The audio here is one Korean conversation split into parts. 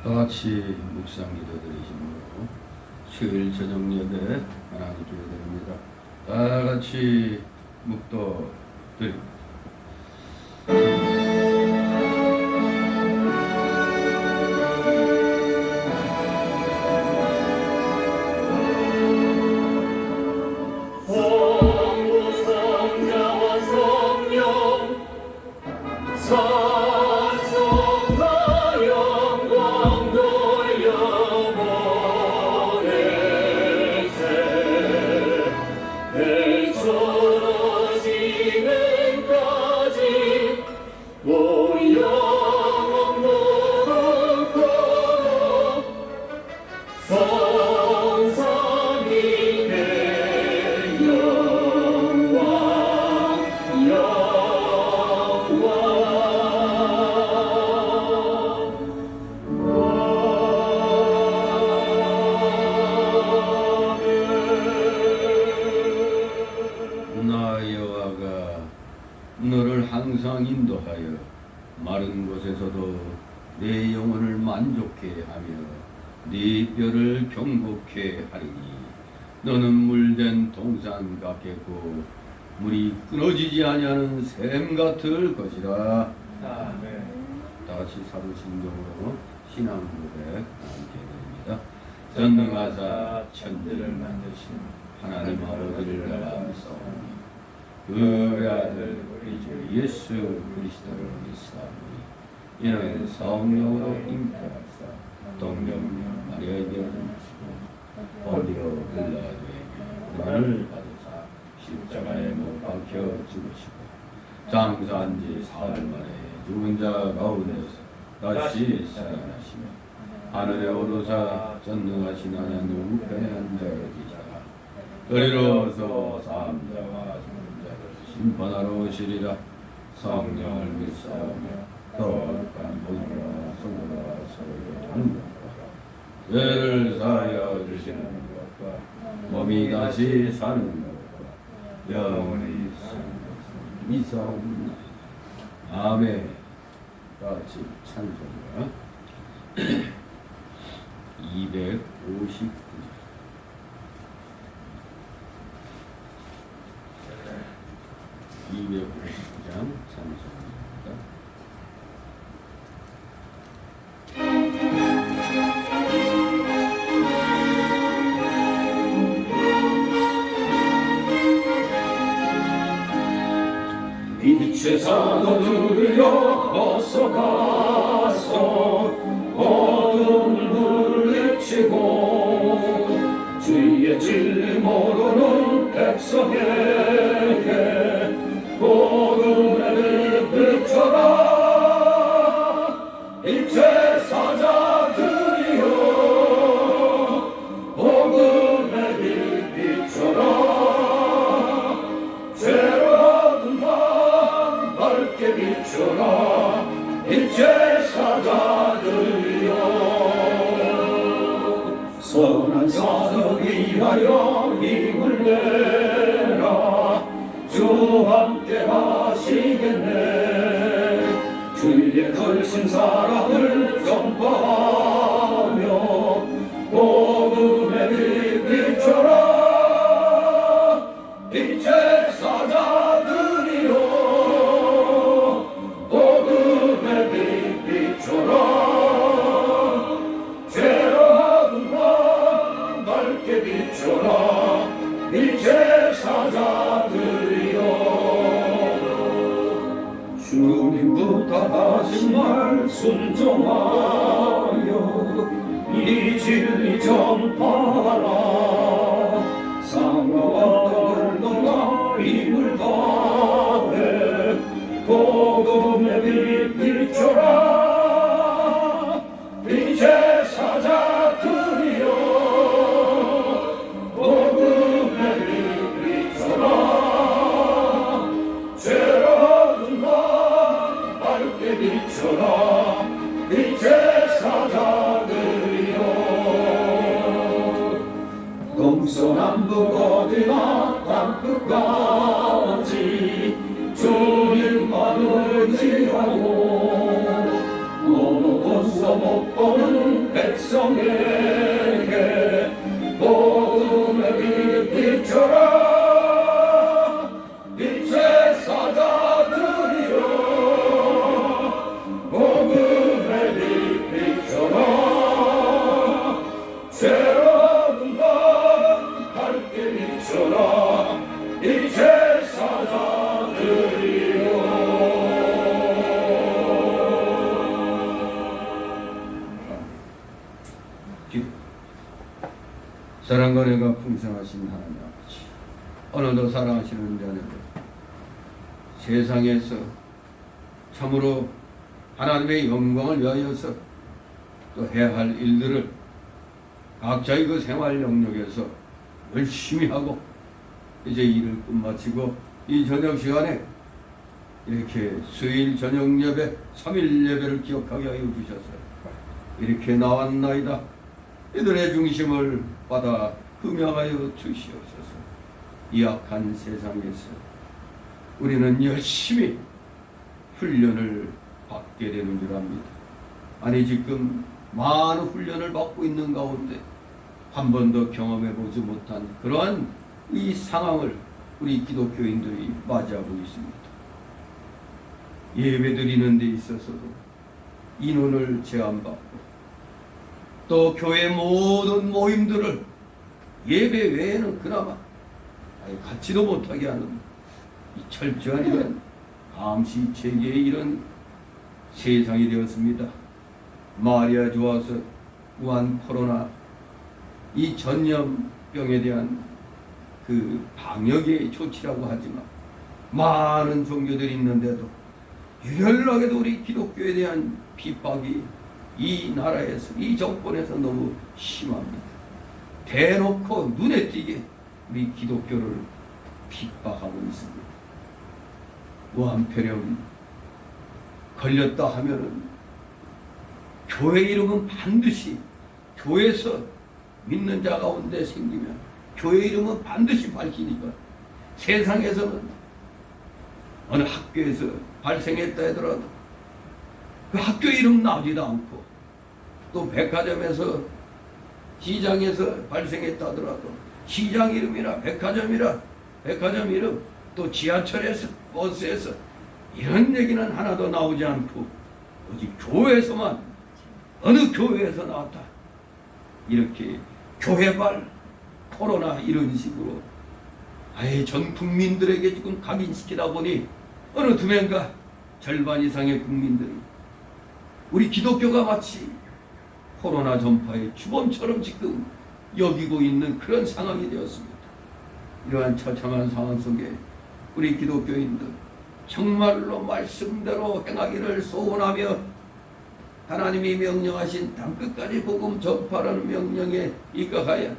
다같이 묵상 기도드리심으로 수요일 저녁 예배 하나님께 드립니다. 다같이 묵도 드립니다. 너를 항상 인도하여 마른 곳에서도 내 영혼을 만족해 하며 네 뼈를 경복해 하리니 너는 물된 동산 같겠고 물이 끊어지지 아니하는 샘 같을 것이라. 아멘. 다같이 사도신경으로 신앙 고백 함께 드립니다. 전능하사 천지를 만드신 하나님 아버지를 감사하오니 그 아들 우리 주 예수 그리스도를 믿사오니 이는 성령으로 잉태하사 동정녀 마리아에게 나시고 본디오 빌라도에게 고난을 받으사 십자가에 못 박혀 죽으시고 장사한 지 사흘 만에 죽은 자 가운데서 다시 살아나시며 하늘에 오르사 전능하신 하나님 우편에 앉아 계시다가 그리로서 사람자와 심판하러 오시리라. 성령을 믿사오며 거룩한 몸과 성도가 서로 하는 것과 죄를 사하여 주시는 것과 몸이 다시 사는 것과 영원히 사는 것을 믿사옵나이다. 아멘. 같이 찬송가 259절 259장 찬송입니다. 빛의 사도들여 어서 가서 어둠을 물리치고 주의 진리 모르는 백성에게 복음의 빛 비춰라. 일체 사자들이여 복음의 빛 비춰라. 죄로 어두운 밤 밝게 비춰라. 일체 사자들이여 선한 사역 위하여 힘을 내라. 주 함께 하시겠네. 주의 걸신 사랑을 전파하며 복음의 빛 비춰라. 빛의 사자들이여 복음의 빛 비춰라. 죄로 어두운 밤 밝게 비춰라. 빛의 사자들이여 주님부터 하신 말 순종하여 이 진리 전파하라. 상하와 땅을 넘어 힘을 다해 복음의 빛 비춰라. 빛의 사자들이여 복음의 빛 비춰라. 죄로 어두운 밤 밝게 비춰라. 빛의 사자들이여 동서남북 어디나 땅끝까지 주님만 의지하고 어느 곳서 못 보는 백성에게 복음의 빛 비춰라 빛의 사자들이여 복음의 빛 비춰라 새로운 밤 밝게 비춰라 빛의 사자들이여. 사랑과 은혜가 풍성하신 하나님 아버지, 오늘도 사랑하시는 자녀들, 세상에서 참으로 하나님의 영광을 위하여서 또 해야 할 일들을 각자의 그 생활 영역에서 열심히 하고 이제 일을 끝마치고 이 저녁 시간에 이렇게 수요일 저녁 예배, 3일 예배를 기억하게 하여 주셔서 이렇게 나왔나이다. 이들의 중심을 받아 흠양하여 주시옵소서. 이 악한 세상에서 우리는 열심히 훈련을 받게 되는 줄 압니다. 아니 지금 많은 훈련을 받고 있는 가운데 한 번도 경험해 보지 못한 그러한 이 상황을 우리 기독교인들이 맞이하고 있습니다. 예배 드리는 데 있어서도 인원을 제한받고 또 교회 모든 모임들을 예배 외에는 그나마 갖지도 못하게 하는 이 철저한 이런 감시 체계의 이런 세상이 되었습니다. 말이야 좋아서 우한 코로나 이 전염병에 대한 그 방역의 조치라고 하지만 많은 종교들이 있는데도 유별나게도 우리 기독교에 대한 핍박이 이 나라에서 이 정권에서 너무 심합니다. 대놓고 눈에 띄게 우리 기독교를 핍박하고 있습니다. 한편으로는 걸렸다 하면은 교회 이름은 반드시 교회에서 믿는 자 가운데 생기면 교회 이름은 반드시 밝히니까 세상에서는 어느 학교에서 발생했다 하더라도 그 학교 이름 나오지도 않고 또 백화점에서 시장에서 발생했다 하더라도 시장 이름이나 백화점이라 백화점 이름 또 지하철에서 버스에서 이런 얘기는 하나도 나오지 않고 오직 교회에서만 어느 교회에서 나왔다 이렇게 교회발 코로나 이런 식으로 아예 전 국민들에게 지금 각인시키다 보니 어느 두 명과 절반 이상의 국민들이 우리 기독교가 마치 코로나 전파의 주범처럼 지금 여기고 있는 그런 상황이 되었습니다. 이러한 처참한 상황 속에 우리 기독교인들 정말로 말씀대로 행하기를 소원하며 하나님이 명령하신 땅끝까지 복음 전파라는 명령에 입각하여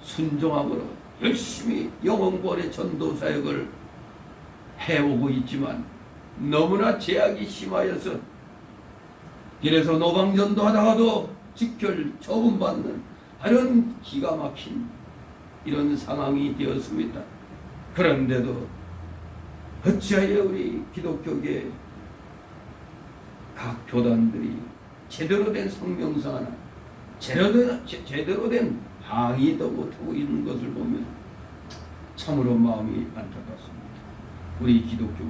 순종함으로 열심히 영혼권의 전도 사역을 해오고 있지만 너무나 제약이 심하여서 길에서 노방전도 하다가도 직결 처분받는 이런 기가 막힌 이런 상황이 되었습니다. 그런데도 어찌하여 우리 기독교계 각 교단들이 제대로 된 성명서 하나 제대로 된 항의도 못하고 있는 것을 보면 참으로 마음이 안타깝습니다. 우리 기독교가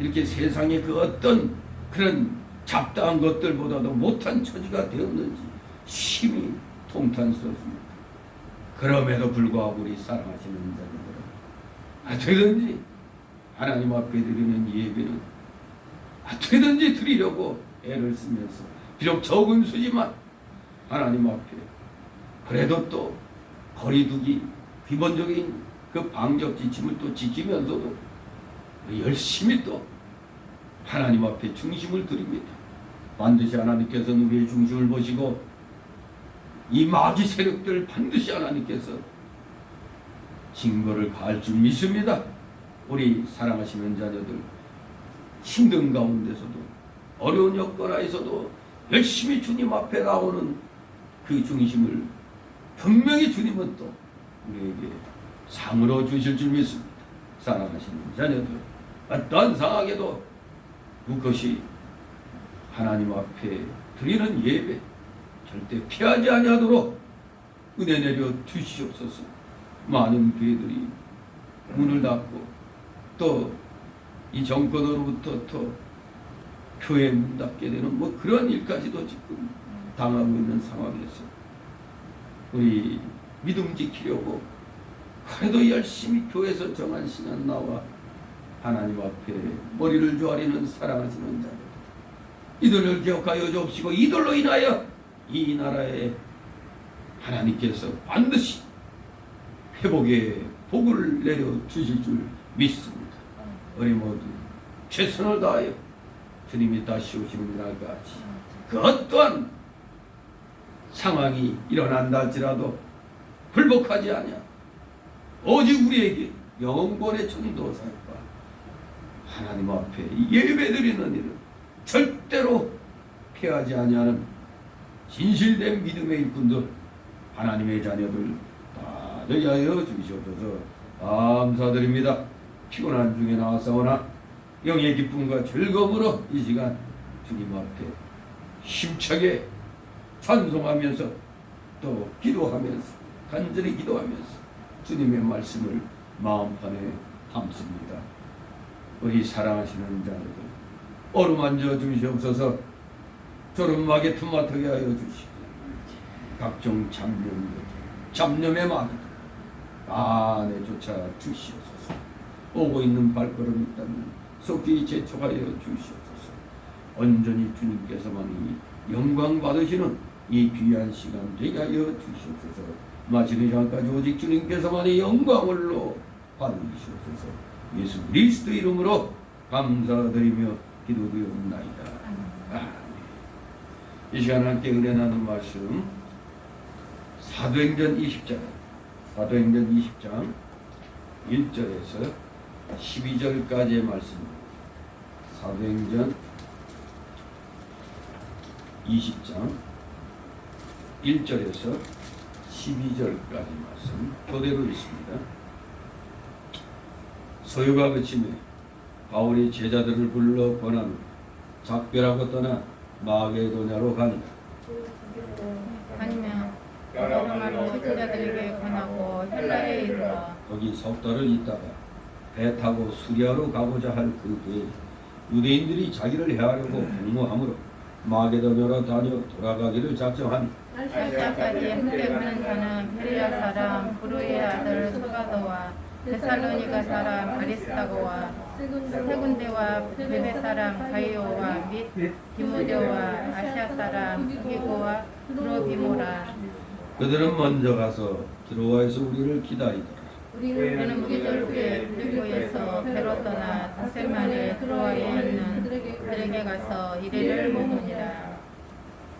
이렇게 세상의 그 어떤 그런 잡다한 것들보다도 못한 처지가 되었는지 심히 통탄스럽습니다. 그럼에도 불구하고 우리 사랑하시는 자들은 어떻게든지 하나님 앞에 드리는 예배는 어떻게든지 드리려고 애를 쓰면서 비록 적은 수지만 하나님 앞에 그래도 또 거리두기 기본적인 그 방역 지침을 또 지키면서도 열심히 또 하나님 앞에 중심을 드립니다. 반드시 하나님께서는 우리의 중심을 보시고 이 마귀 세력들 반드시 하나님께서 징벌을 가할 줄 믿습니다. 우리 사랑하시는 자녀들 힘든 가운데서도 어려운 여건하에서도 열심히 주님 앞에 나오는 그 중심을 분명히 주님은 또 우리에게 상으로 주실 줄 믿습니다. 사랑하시는 자녀들 어떠한 상황에도 그것이 하나님 앞에 드리는 예배 절대 피하지 아니하도록 은혜 내려 주시옵소서. 많은 교회들이 문을 닫고 또 이 정권으로부터 또 교회 문 닫게 되는 뭐 그런 일까지도 지금 당하고 있는 상황에서 우리 믿음 지키려고 그래도 열심히 교회에서 정한 시간 나와 하나님 앞에 머리를 조아리는 사랑하시는 자들, 이들을 기억하여 주옵시고 이들로 인하여 이 나라에 하나님께서 반드시 회복의 복을 내려 주실 줄 믿습니다. 우리 모두 최선을 다하여 주님이 다시 오시는 날까지 그 어떠한 상황이 일어난다 할지라도 불복하지 아니하 오직 우리에게 영원의 전도사과 하나님 앞에 예배드리는 일은 절대로 피하지 아니하는 진실된 믿음의 일꾼들, 하나님의 자녀들 다 되게 하여 주시옵소서. 감사드립니다. 피곤한 중에 나왔사오나 영의 기쁨과 즐거움으로 이 시간 주님 앞에 힘차게 찬송하면서 또 기도하면서 간절히 기도하면서 주님의 말씀을 마음판에 담습니다. 우리 사랑하시는 자녀들 어루만져 주시옵소서. 졸음막에 틈마트게 하여 주시고 각종 잡념의 마귀 안에 쫓아 주시옵소서. 오고 있는 발걸음이 있다면 속히 재촉하여 주시옵소서. 온전히 주님께서만이 영광 받으시는 이 귀한 시간 되게 하여 주시옵소서. 마치는 시간까지 오직 주님께서만이 영광을로 받으시옵소서. 예수 그리스도 이름으로 감사드리며 기도드리옵나이다. 아멘. 이 시간 함께 은혜 나눈 말씀 사도행전 20장 1절에서 12절까지의 말씀입니다. 사도행전 20장 1절에서 12절까지 말씀 그대로 있습니다. 소요가 그치며 바울이 제자들을 불러 권하며 작별하고 떠나 마게도냐로 가니라. 아니면 로마로 제자들에게 권하고 헬라에 이르러 거기 석 달을 있다가 배 타고 수리아로 가고자 할 그때에 유대인들이 자기를 해하려고 공모하므로 마게도냐로 다녀 돌아가기를 작정하니 아시아까지 함께하는 자는 베레아 사람 브루의 아들 소가도와 데살로니가 사람 아리스타고와 세 군데와 베베 사람 가이오와 및 디모데와 아시아 사람 기고와 드로비모라. 그들은 먼저 가서 드로아에서 우리를 기다리더라. 우리는 무기절교에 빌보에서 배로 떠나 닷새 만에 드로아에 있는 그들에게 가서 이래를 먹으니라.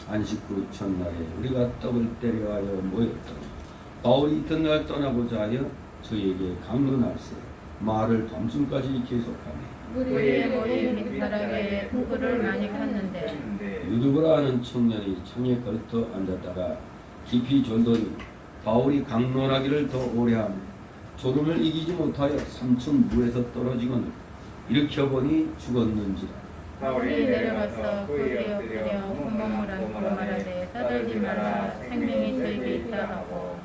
안식 후 첫날에 우리가 떡을 때려 하여 모였더니 바울이 이튿날 떠나고자 하여 저에게 강론할세 말을 밤중까지 계속하네. 우리의 모임 밑바닥에 등불을 많이 폈는데 유두보라 하는 청년이 창에 걸터 앉았다가 깊이 졸더니 바울이 강론하기를 더 오래하며 졸음을 이기지 못하여 3층 무에서 떨어지거늘 일으켜보니 죽었는지라. 바울이 내려가서 거기에 엎드려 온몸을 안고 말하되 떠들지 말라 생명이 저에게 있다 하고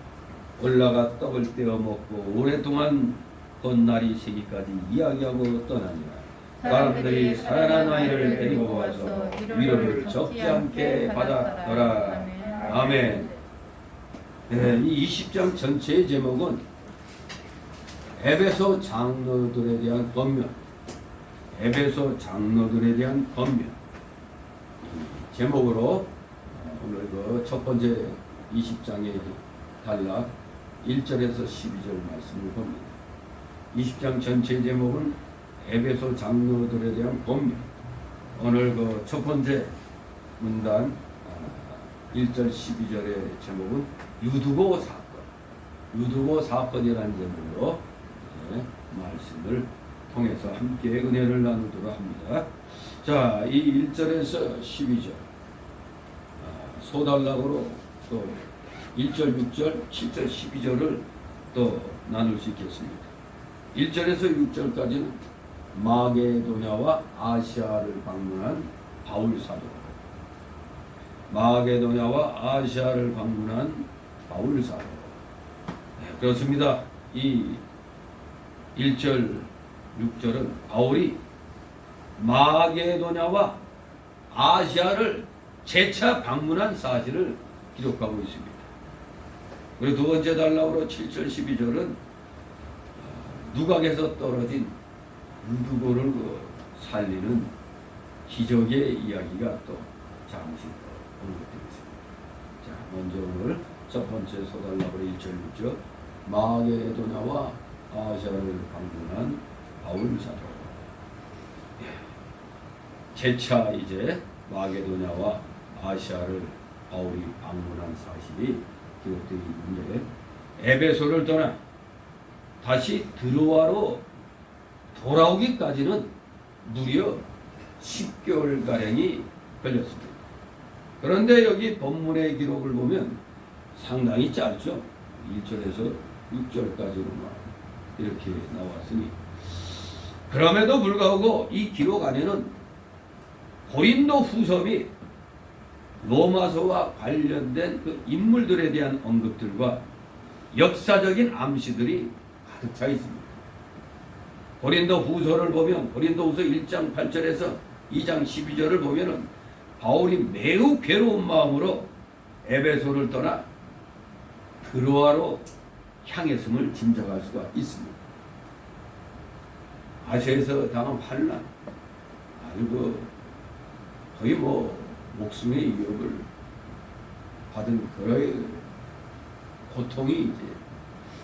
올라가 떡을 떼어 먹고 오랫동안 건날이 새기까지 이야기하고 떠나니라. 사람들이 살아난 아이를 데리고 와서 위로를 적지 않게 받았더라. 아멘. 네, 이 20장 전체의 제목은 에베소 장로들에 대한 권면, 에베소 장로들에 대한 권면 제목으로 오늘 그 첫 번째 20장의 단락 1절에서 12절 말씀을 봅니다. 20장 전체 제목은 에베소 장로들에 대한 권면. 오늘 그 첫 번째 문단 1절 12절의 제목은 유두보 사건, 유두보 사건이라는 제목으로 말씀을 통해서 함께 은혜를 나누도록 합니다. 자, 이 1절에서 12절 소단락으로 또 1절, 6절, 7절, 12절을 또 나눌 수 있겠습니다. 1절에서 6절까지는 마게도냐와 아시아를 방문한 바울 사도, 마게도냐와 아시아를 방문한 바울 사도. 네, 그렇습니다. 이 1절 6절은 바울이 마게도냐와 아시아를 재차 방문한 사실을 기록하고 있습니다. 그리고 두 번째 단락으로 7절 12절은 누각에서 떨어진 누구를 살리는 기적의 이야기가 또 잠시 언급되겠습니다. 자, 먼저 오늘 첫 번째 소단락으로 1절 6절 마게도냐와 아시아를 방문한 바울 사도. 재차 이제 마게도냐와 아시아를 바울이 방문한 사실이 기록되어 있는데 에베소를 떠나 다시 드로아로 돌아오기까지는 무려 10개월가량이 걸렸습니다. 그런데 여기 본문의 기록을 보면 상당히 짧죠. 1절에서 6절까지로만 이렇게 나왔으니 그럼에도 불구하고 이 기록 안에는 고린도 후서 및 로마서와 관련된 그 인물들에 대한 언급들과 역사적인 암시들이 가득 차 있습니다. 고린도 후서를 보면 고린도 후서 1장 8절에서 2장 12절을 보면은 바울이 매우 괴로운 마음으로 에베소를 떠나 드로아로 향했음을 짐작할 수가 있습니다. 아시아에서 당한 환난, 아주 거의 목숨의 위협을 받은 그런 고통이 이제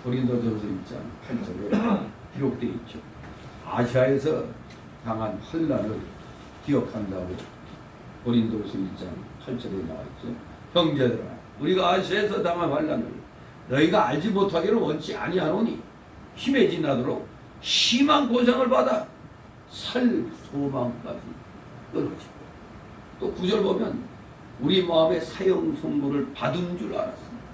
고린도전서 1장 8절에 기록되어 있죠. 아시아에서 당한 환난을 기억한다고 고린도서 1장 8절에 나와있죠. 형제들아, 우리가 아시아에서 당한 환난을 너희가 알지 못하기를 원치 아니하노니 힘에 지나도록 심한 고생을 받아 살 소망까지 끊어지고, 또 9절 보면 우리 마음에 사형 선고를 받은 줄 알았습니다.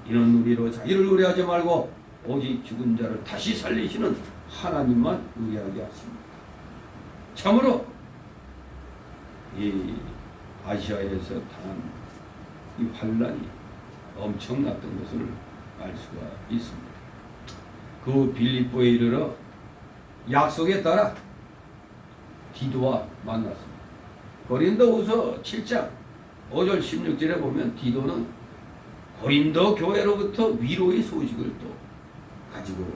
이는 우리로 자기를 의뢰하지 말고 오직 죽은 자를 다시 살리시는 하나님만 의뢰하게 하십니다. 참으로 이 아시아에서 당한 이 환란이 엄청났던 것을 알 수가 있습니다. 그 빌립보에 이르러 약속에 따라 디도와 만났습니다. 고린도후서 7장 5절 16절에 보면 디도는 고린도 교회로부터 위로의 소식을 또 가지고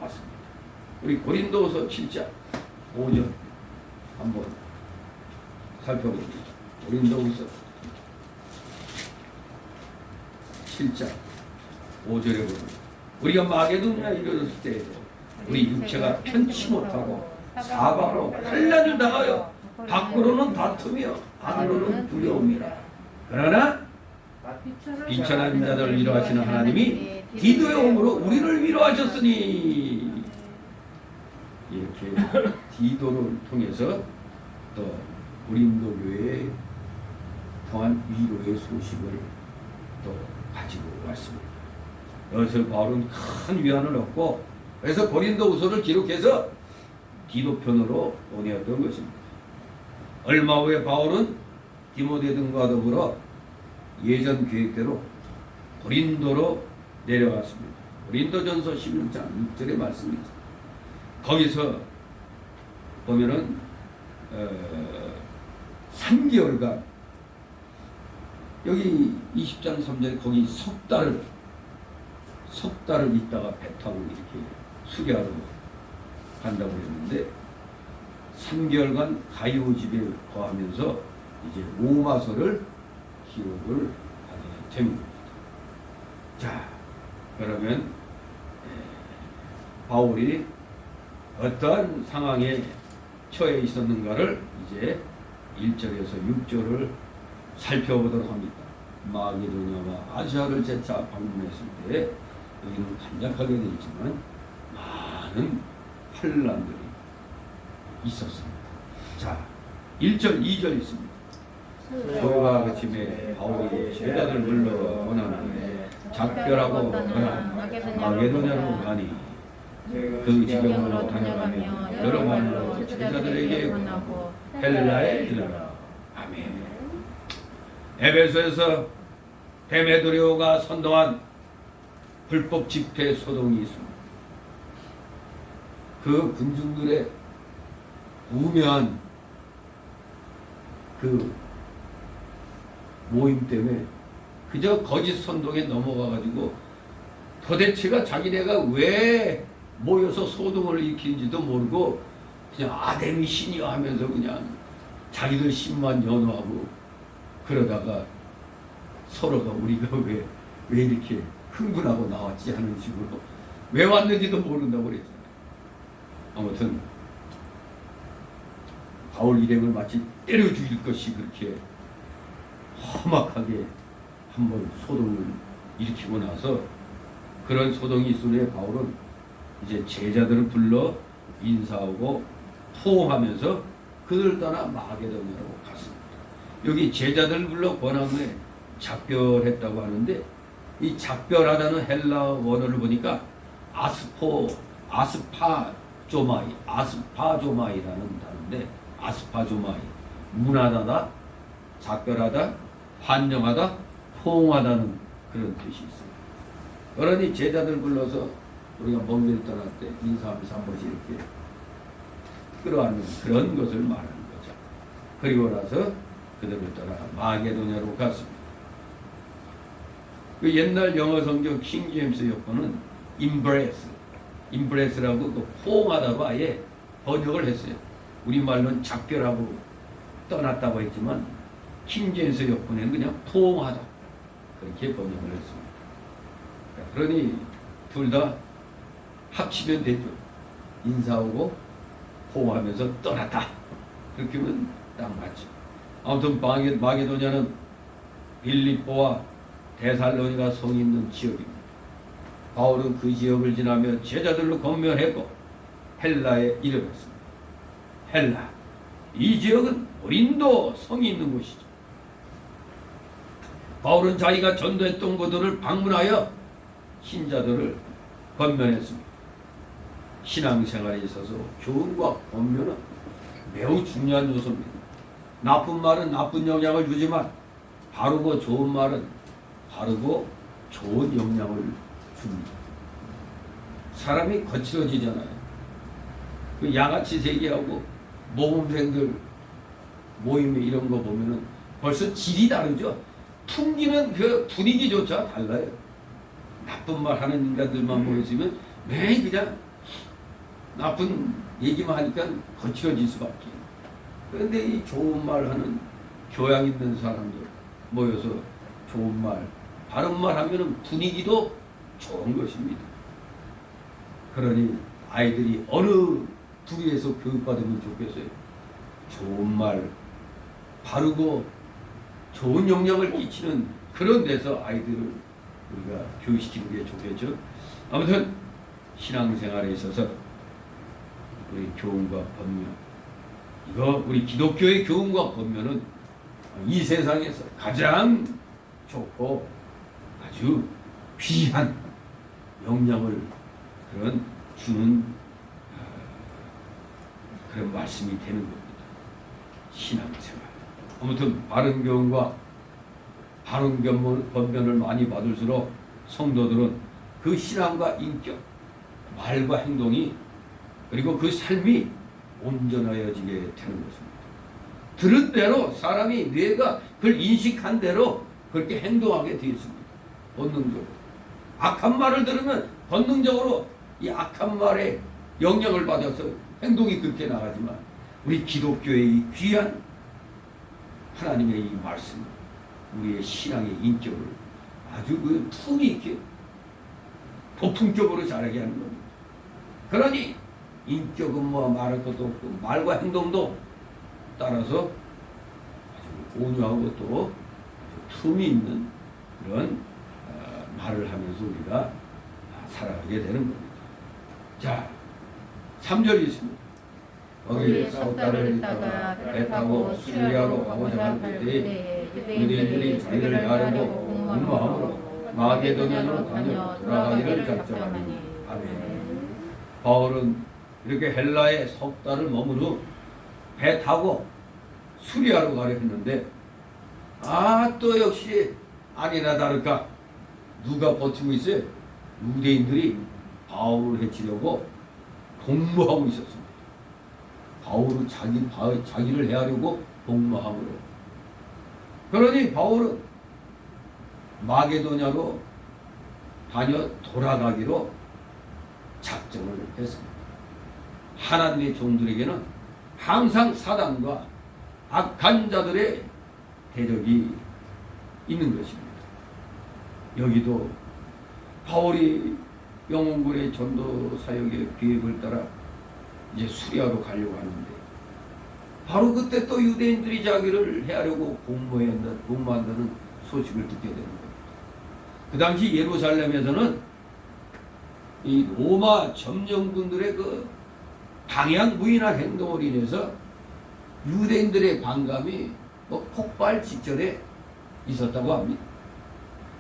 왔습니다. 우리 고린도후서 7장 5절 한번 살펴보겠습니다. 고린도후서 7장 5절에 보면 우리가 마게도냐에 이르렀을 때 우리 육체가 편치 못하고 사방으로 환난을 당하여 밖으로는 다투며 안으로는 두려움이라. 그러나 비천한 자들을 위로하시는 하나님이 디도의 옴으로 우리를 위로하셨으니, 이렇게 디도를 통해서 또 고린도 교회에 더한 위로의 소식을 또 가지고 왔습니다. 여기서 바울은 큰 위안을 얻고, 그래서 고린도후서를 기록해서 디도편으로 보내었던 것입니다. 얼마 후에 바울은 디모데 등과 더불어 예전 계획대로 고린도로 내려갔습니다. 고린도전서 16장 6절의 말씀입니다. 거기서 보면은 3개월간, 여기 20장 3절에 거기 석 달을 있다가 배 타고 이렇게 수리하러 간다고 했는데 3개월간 가이오 집에 거하면서 이제 로마서를 기록을 하게 됩니다. 자, 그러면 바울이 어떠한 상황에 처해 있었는가를 이제 1절에서 6절을 살펴보도록 합니다. 마게도냐와 아시아를 재차 방문했을 때 여기는 간략하게 되어 있지만 많은 환난들이 있었습니다. 자, 1절 2절 있습니다. 소가 그침에 바울이 제자들 불러 원하는데 작별하고 마게도냐로 가니 그 지경으로 다녀가며 여러 말로 제자들에게 권하고 헬라에 이르라. 아멘. 에베소에서 데메드리오가 선동한 불법 집회 소동이 있습니다. 그 군중들의 우매한 그 모임 때문에 그저 거짓 선동에 넘어가가지고 도대체가 자기네가 왜 모여서 소동을 일으키는지도 모르고 그냥 아데미 신이여 하면서 그냥 자기들 신만 연호하고 그러다가 서로가 우리가 왜 이렇게 흥분하고 나왔지 하는 식으로 왜 왔는지도 모른다고 그랬잖아요. 아무튼 바울 일행을 마치 때려 죽일 것이 그렇게 험악하게 한번 소동을 일으키고 나서 그런 소동이 있은 후에 바울은 이제 제자들을 불러 인사하고 포옹하면서 그들 떠나 마게도냐로 갔습니다. 여기 제자들을 불러 권한 후에 작별했다고 하는데 이 작별하다는 헬라 원어를 보니까 아스파조마이라는 단어인데 아스파조마이 문하다다, 작별하다, 환영하다, 포옹하다는 그런 뜻이 있어요. 그러니 제자들 불러서 우리가 먼 길 떠날 때 인사하면서 한 번씩 이렇게 끌어안는 그런 것을 말하는 거죠. 그리고 나서 그들을 따라 마게도냐로 갔습니다. 그 옛날 영어 성경 킹 제임스 여권은 임브레스라고 그 포옹하다고 아예 번역을 했어요. 우리말로는 작별하고 떠났다고 했지만 킹 제임스 여권에는 그냥 포옹하다 그렇게 번역을 했습니다. 그러니 둘 다 합치면 되죠. 인사하고 포옹하면서 떠났다. 그렇게 하면 딱 맞죠. 아무튼 마게도냐는 빌립보와 데살로니가 성이 있는 지역입니다. 바울은 그 지역을 지나며 제자들로 건면했고 헬라에 이르렀습니다. 헬라, 이 지역은 고린도 성이 있는 곳이죠. 바울은 자기가 전도했던 곳들을 방문하여 신자들을 건면했습니다. 신앙생활에 있어서 교훈과 권면은 매우 중요한 요소입니다. 나쁜 말은 나쁜 영향을 주지만 바르고 좋은 말은 바르고 좋은 영향을 줍니다. 사람이 거칠어지잖아요. 그 양아치 세계하고 모범생들 모임에 이런 거 보면은 벌써 질이 다르죠. 풍기는 그 분위기조차 달라요. 나쁜 말 하는 인간들만 모였으면 매일 그냥 나쁜 얘기만 하니까 거칠어질 수밖에. 그런데 이 좋은 말 하는 교양 있는 사람들 모여서 좋은 말, 바른 말 하면은 분위기도 좋은 것입니다. 그러니 아이들이 어느 부류에서 교육받으면 좋겠어요? 좋은 말, 바르고 좋은 영향을 끼치는 그런 데서 아이들을 우리가 교육시키는 게 좋겠죠. 아무튼 신앙생활에 있어서 우리 교훈과 권면, 이거 우리 기독교의 교훈과 권면은 이 세상에서 가장 좋고 아주 귀한 영향을 주는 그런 말씀이 되는 겁니다. 신앙생활. 아무튼 바른 교훈과 바른 권면을 많이 받을수록 성도들은 그 신앙과 인격, 말과 행동이 그리고 그 삶이 온전하여지게 되는 것입니다. 들은 대로 사람이 뇌가 그걸 인식한 대로 그렇게 행동하게 되어 있습니다. 본능적으로. 악한 말을 들으면 본능적으로 이 악한 말에 영향을 받아서 행동이 그렇게 나가지만 우리 기독교의 이 귀한 하나님의 이 말씀, 우리의 신앙의 인격을 아주 그 품이 있게 고품격으로 자라게 하는 겁니다. 그러니 인격은 뭐 말할 것도 없고 말과 행동도 따라서 아주 온유하고 또 아주 품이 있는 그런 말을 하면서 우리가 살아가게 되는 겁니다. 자, 3절이 있습니다. 거기에 석 달을 있다가 배 타고 시리아로 가고자 할 때에 유대인들이 자기를 야르고 공모함으로 마게도냐로 다녀 돌아가기를 작정하니. 아멘. 바울은 이렇게 헬라에 석 달을 머문 후 배 타고 수리아로 가려 했는데 또 역시 아니나 다를까 누가 버티고 있어요? 유대인들이 바울을 해치려고 공모하고 있었습니다. 바울은 자기를 해하려고 공모함으로. 그러니 바울은 마게도냐로 다녀 돌아가기로 작정을 했습니다. 하나님의 종들에게는 항상 사단과 악한 자들의 대적이 있는 것입니다. 여기도 바울이 영혼군의 전도 사역의 계획을 따라 이제 수리하러 가려고 하는데 바로 그때 또 유대인들이 자기를 해하려고 공모한다는 소식을 듣게 되는 겁니다. 그 당시 예루살렘에서는 이 로마 점령군들의 그 방향부인한 행동으로 인해서 유대인들의 반감이 폭발 직전에 있었다고 합니다.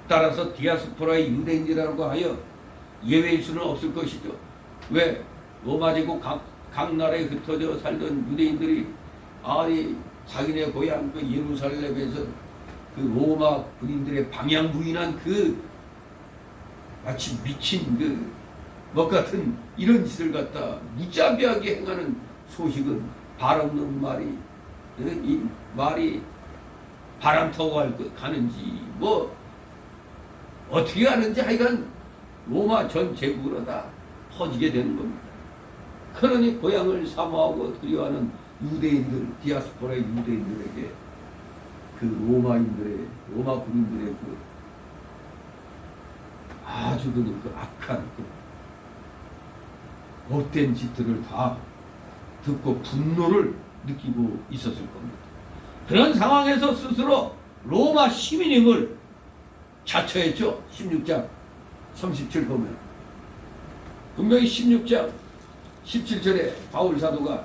따라서 디아스포라의 유대인이라고 하여 예외일 수는 없을 것이죠. 왜? 로마 제국 각 나라에 흩어져 살던 유대인들이 자기네 고향 그 예루살렘에서 그 로마 군인들의 방향부인한 그 마치 미친 그 것 같은 이런 짓을 갖다 무자비하게 행하는 소식은 발 없는 말이 이 말이 바람 타고 가는지 어떻게 하는지 하여간 로마 전 제국으로 다 퍼지게 되는 겁니다. 그러니 고향을 사모하고 그리워하는 유대인들, 디아스포라의 유대인들에게 그 로마 군인들의 그 아주 그 악한 못된 짓들을 다 듣고 분노를 느끼고 있었을 겁니다. 그런 상황에서 스스로 로마 시민임을 자처했죠. 16장 37 보면 분명히 16장 17절에 바울 사도가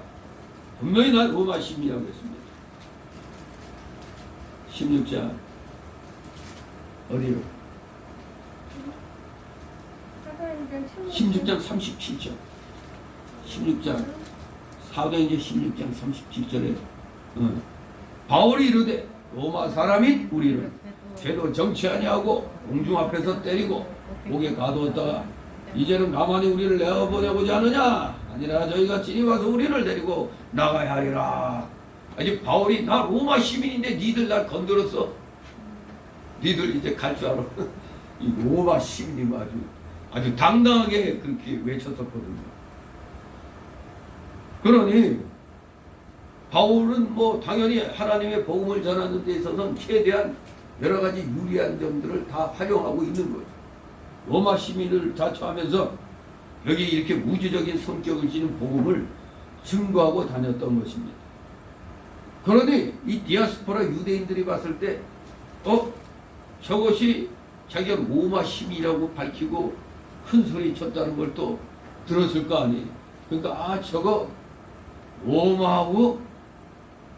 분명히 난 로마 시민이라고 했습니다. 16장 어디요? 16장 37절 16장 사도행전 16장 37절에 바울이 이르되 로마 사람인 우리를 죄도 정치 아니하고 공중 앞에서 때리고 목에 가두었다가 이제는 가만히 우리를 내어보내고자 하느냐? 아니라 저희가 진이 와서 우리를 데리고 나가야 하리라. 아니 바울이 나 로마 시민인데 니들 날 건드렸어. 니들 이제 갈 줄 알아. 이 로마 시민이 아주 당당하게 그렇게 외쳤었거든요. 그러니 바울은 당연히 하나님의 복음을 전하는 데 있어서는 최대한 여러 가지 유리한 점들을 다 활용하고 있는 거죠. 로마 시민을 자처하면서 여기 이렇게 우주적인 성격을 지닌 복음을 증거하고 다녔던 것입니다. 그러니 이 디아스포라 유대인들이 봤을 때 저것이 자기가 로마 시민이라고 밝히고 큰 소리 쳤다는 걸 또 들었을 거 아니에요. 그러니까 저거 로마하고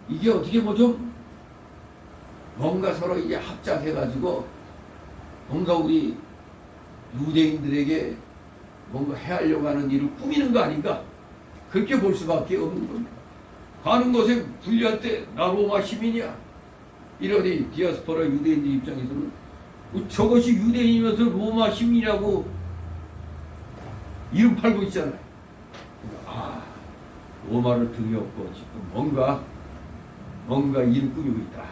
이게 어떻게 좀 뭔가 서로 이제 합작해가지고 뭔가 우리 유대인들에게 뭔가 해하려고 하는 일을 꾸미는 거 아닌가? 그렇게 볼 수밖에 없는 겁니다. 가는 곳에 분리할 때 나 로마 시민이야. 이러니 디아스포라 유대인들 입장에서는 저것이 유대인이면서 로마 시민이라고 이름 팔고 있잖아요. 로마를 등에 업고 지금 뭔가 이름 꾸미고 있다.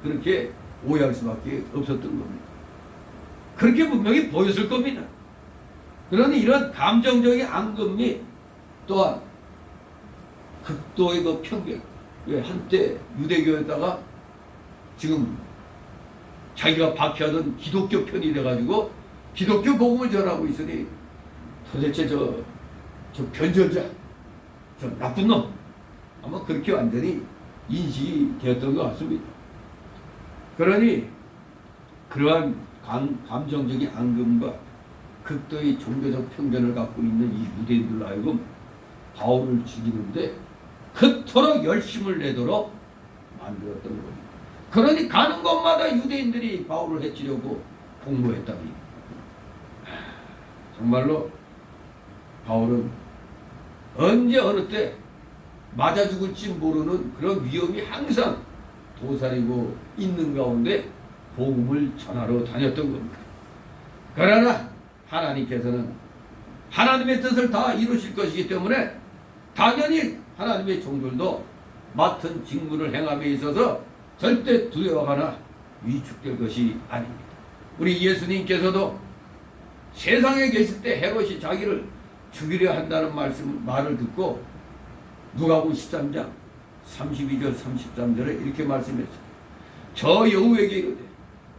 그렇게 오해할 수밖에 없었던 겁니다. 그렇게 분명히 보였을 겁니다. 그러니 이런 감정적인 앙금 및 또한 극도의 그 편견. 왜 한때 유대교에다가 지금 자기가 박해하던 기독교 편이 돼가지고 기독교 복음을 전하고 있으니 도대체 저 변절자, 저 나쁜 놈, 아마 그렇게 완전히 인식이 되었던 것 같습니다. 그러니 그러한 감정적인 앙금과 극도의 종교적 편견을 갖고 있는 이 유대인들로 하여금 바울을 죽이는데 그토록 열심을 내도록 만들었던 겁니다. 그러니 가는 곳마다 유대인들이 바울을 해치려고 공모했다니 정말로 바울은 언제 어느 때 맞아 죽을지 모르는 그런 위험이 항상 도사리고 있는 가운데 복음을 전하러 다녔던 겁니다. 그러나 하나님께서는 하나님의 뜻을 다 이루실 것이기 때문에 당연히 하나님의 종들도 맡은 직무를 행함에 있어서 절대 두려워하거나 위축될 것이 아닙니다. 우리 예수님께서도 세상에 계실 때 헤롯이 자기를 죽이려 한다는 말을 듣고 누가복음 13장 32절 33절에 이렇게 말씀했어요. 저 여우에게 이르되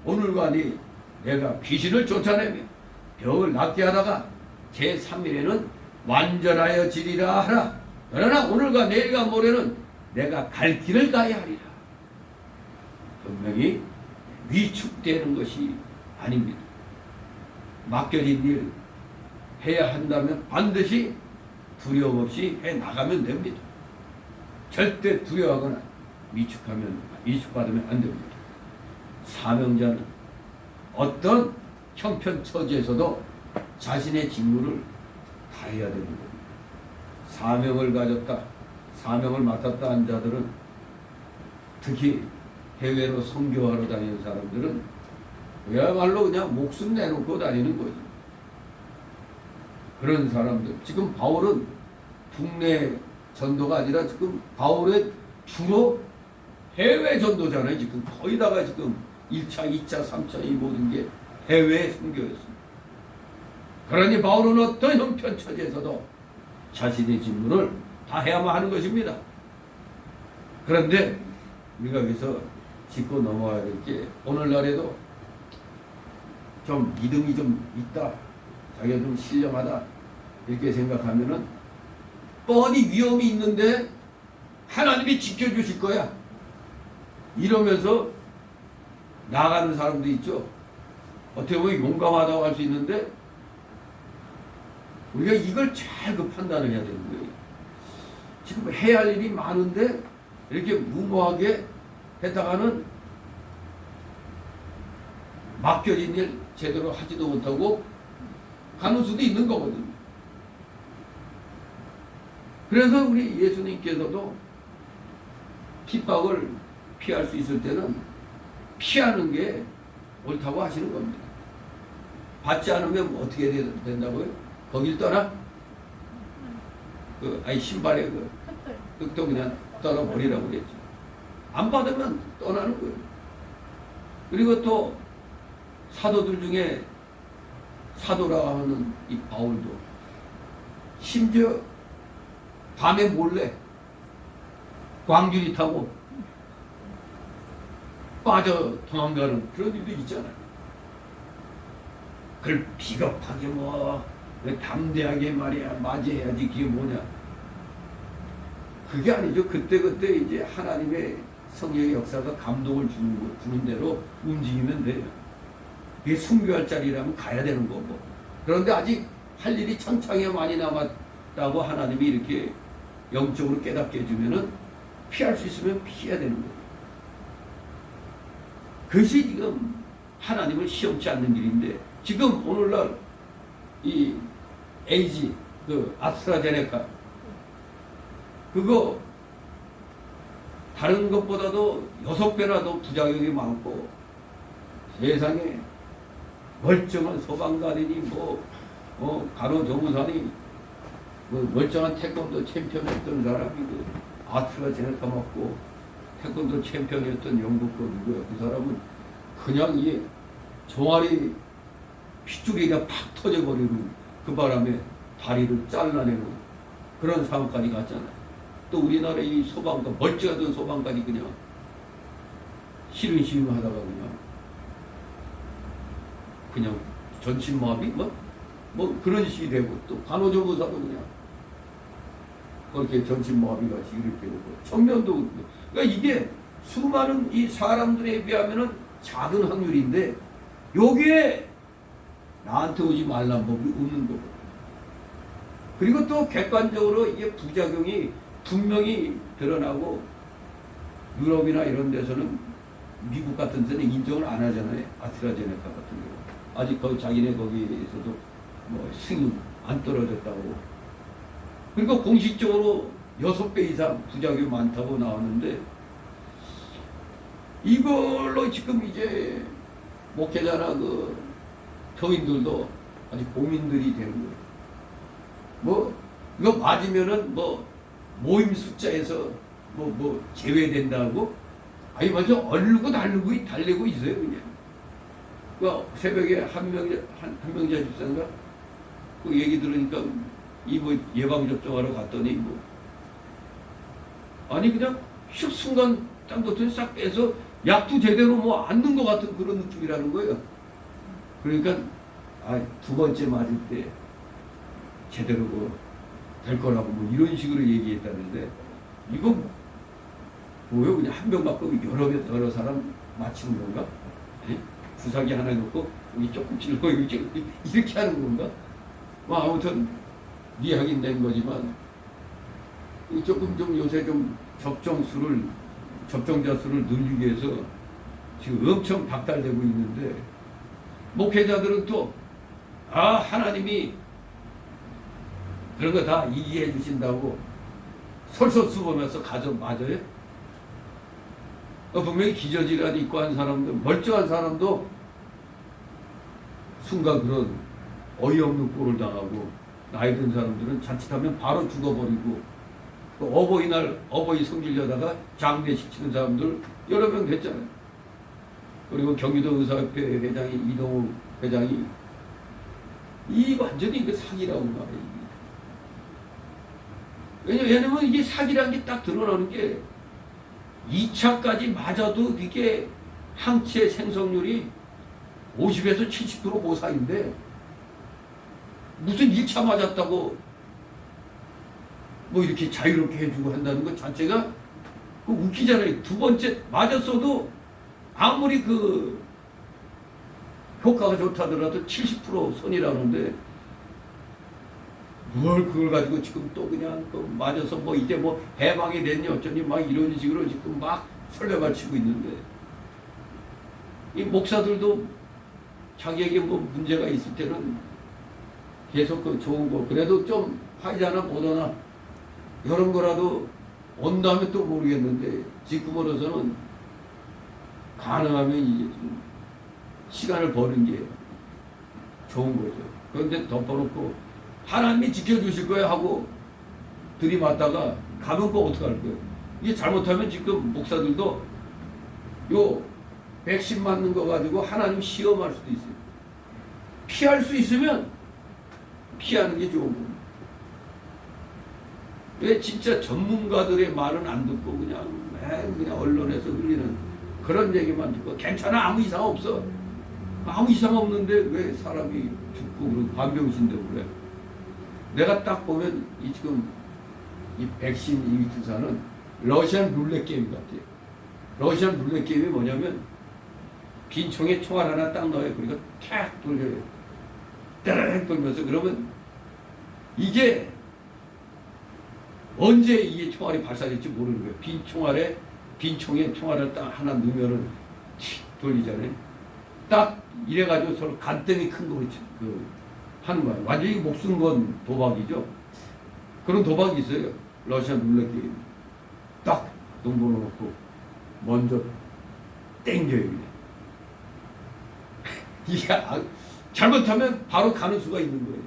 오늘과 내일 내가 귀신을 쫓아내며 병을 낫게 하다가 제3일에는 완전하여 지리라 하라. 그러나 오늘과 내일과 모레는 내가 갈 길을 가야 하리라. 분명히 위축되는 것이 아닙니다. 맡겨진 일 해야 한다면 반드시 두려움 없이 해 나가면 됩니다. 절대 두려워하거나 위축받으면 안 됩니다. 사명자는 어떤 형편처지에서도 자신의 직무를 다해야 되는 겁니다. 사명을 가졌다, 사명을 맡았다 한 자들은, 특히 해외로 선교하러 다니는 사람들은 그야말로 그냥 목숨 내놓고 다니는 거죠. 그런 사람들, 지금 바울은 국내 전도가 아니라 지금 바울의 주로 해외 전도잖아요. 지금 거의 다가 지금 1차, 2차, 3차 이 모든 게 해외 선교였습니다. 그러니 바울은 어떤 형편처지에서도 자신의 직무를 다 해야만 하는 것입니다. 그런데 우리가 여기서 짚고 넘어가야 될 게, 오늘날에도 좀 믿음이 좀 있다, 자기가 좀 신령하다 이렇게 생각하면은 뻔히 위험이 있는데 하나님이 지켜주실 거야 이러면서 나가는 사람도 있죠. 어떻게 보면 용감하다고 할 수 있는데 우리가 이걸 잘 판단을 해야 되는 거예요. 지금 해야 할 일이 많은데 이렇게 무모하게 했다가는 맡겨진 일 제대로 하지도 못하고 가는 수도 있는 거거든요. 그래서 우리 예수님께서도 핍박을 피할 수 있을 때는 피하는 게 옳다고 하시는 겁니다. 받지 않으면 어떻게 된다고요? 거길 떠나? 신발에 또 그냥 떠나버리라고 그랬죠. 안 받으면 떠나는 거예요. 그리고 또 사도들 중에 사도라 하는 이 바울도 심지어 밤에 몰래 광주리 타고 빠져 도망가는 그런 일도 있잖아요. 그걸 비겁하게 왜 담대하게 말이야 맞이해야지, 그게 뭐냐. 그게 아니죠. 그때그때 이제 하나님의 성령의 역사가 감동을 주는 대로 움직이면 돼요. 그게 순교할 자리라면 가야 되는 거고. 그런데 아직 할 일이 창창에 많이 남았다고 하나님이 이렇게 영적으로 깨닫게 해주면은 피할 수 있으면 피해야 되는 거예요. 그것이 지금 하나님을 시험치 않는 일인데, 지금 오늘날 이 에이지, 아스트라제네카, 그거 다른 것보다도 6배나 더 부작용이 많고, 세상에 멀쩡한 소방관이니 간호조무사니 멀쩡한 태권도 챔피언이었던 사람이 아스트라제네카 맞고 태권도 챔피언이었던 영국 거 누구야? 그 사람은 그냥 이 종아리 핏줄기가 팍 터져버리는 그 바람에 다리를 잘라내는 그런 상황까지 갔잖아요. 또 우리나라 이 소방관, 멀쩡하던 소방관이 그냥 시름시름 하다가 그냥 전신마비 뭐 그런 식이 되고, 또 간호조무사도 그냥 그렇게 전신마비가 이렇게 되고, 청년도. 그러니까 이게 수많은 이 사람들에 비하면은 작은 확률인데, 여기에 나한테 오지 말란 법이 없는 거고. 그리고 또 객관적으로 이게 부작용이 분명히 드러나고, 유럽이나 이런 데서는, 미국 같은 데는 인정을 안 하잖아요. 아스트라제네카 같은 경우. 아직 자기네 거기에서도 승인 안 떨어졌다고. 그러니까 공식적으로 6배 이상 부작용이 많다고 나왔는데, 이걸로 지금 이제 목회자나 그 교인들도 아주 고민들이 되는 거예요. 뭐 이거 맞으면은 뭐 모임 숫자에서 뭐 제외된다고? 아니 맞아, 얼르고 달리고 있어요 그냥. 그 새벽에 한명자 집사인가 그 얘기 들으니까 이 뭐 예방 접종하러 갔더니 뭐 아니 그냥 슉 순간 딴것들 싹 빼서 약도 제대로 뭐 안 넣은 것 같은 그런 느낌이라는 거예요. 그러니까 두 번째 맞을 때 제대로 될 거라고 뭐 이런 식으로 얘기했다는데, 이거 뭐요? 그냥 한 병 맞고 여러 사람 맞히는 건가? 예? 주사기 하나 넣고 여기 조금씩 넣고 이렇게 하는 건가? 뭐 아무튼 이야기는 된 거지만 조금 좀 요새 좀 접종자 수를 늘리기 위해서 지금 엄청 박달되고 있는데, 목회자들은 또 하나님이 그런 거 다 이해해 주신다고 설설수범해서 맞아요? 분명히 기저질환이 있고 한 사람도, 멀쩡한 사람도 순간 그런 어이없는 꼴을 당하고, 나이 든 사람들은 자칫하면 바로 죽어버리고, 또 어버이날 어버이 성질려다가 장례식 치는 사람들 여러 명 됐잖아요. 그리고 경기도 의사협회 회장이 이동욱 회장이 이 완전히 이거 사기라고 말해요. 왜냐면 이게 사기라는 게 딱 드러나는 게 2차까지 맞아도 이게 항체 생성률이 50에서 70% 고사인데, 무슨 1차 맞았다고 뭐 이렇게 자유롭게 해주고 한다는 것 자체가 웃기잖아요. 두 번째 맞았어도 아무리 그 효과가 좋다더라도 70% 손이라는데, 뭘 그걸 가지고 지금 또 그냥 또 맞아서 뭐 이제 뭐 해방이 됐니 어쩌니 막 이런 식으로 지금 막 설레발 치고 있는데, 이 목사들도 자기에게 뭐 문제가 있을 때는 계속 그 좋은 거 그래도 좀 화이자나 뭐더나 이런 거라도 온다면 또 모르겠는데, 지금으로서는 가능하면 이제 좀 시간을 버는 게 좋은 거죠. 그런데 덮어놓고 하나님이 지켜주실 거야 하고 들이맞다가 가면 또 어떡할 거예요? 이게 잘못하면 지금 목사들도 요 백신 맞는 거 가지고 하나님 시험할 수도 있어요. 피할 수 있으면 피하는 게 좋은 겁니다. 왜 진짜 전문가들의 말은 안 듣고 그냥 언론에서 흘리는 그런 얘기만 듣고 괜찮아 아무 이상 없어, 아무 이상 없는데 왜 사람이 죽고 그러고 반병신되고 그래? 내가 딱 보면 지금 이 백신 이 주사는 러시안 룰렛 게임 같아요. 러시안 룰렛 게임이 뭐냐면 빈 총에 총알 하나 딱 넣어요. 그러니까 탁 돌려요. 따라락 돌면서 그러면 이게 언제 이게 총알이 발사될지 모르는 거예요. 빈 총에 총알을 딱 하나 넣으면은 칙 돌리잖아요. 딱 이래가지고 서로 간땡이 큰 거 하는 거예요. 완전히 목숨 건 도박이죠. 그런 도박이 있어요. 러시아 룰렛 게임. 딱 동번호 놓고 먼저 땡겨요. 이게 잘못하면 바로 가는 수가 있는 거예요.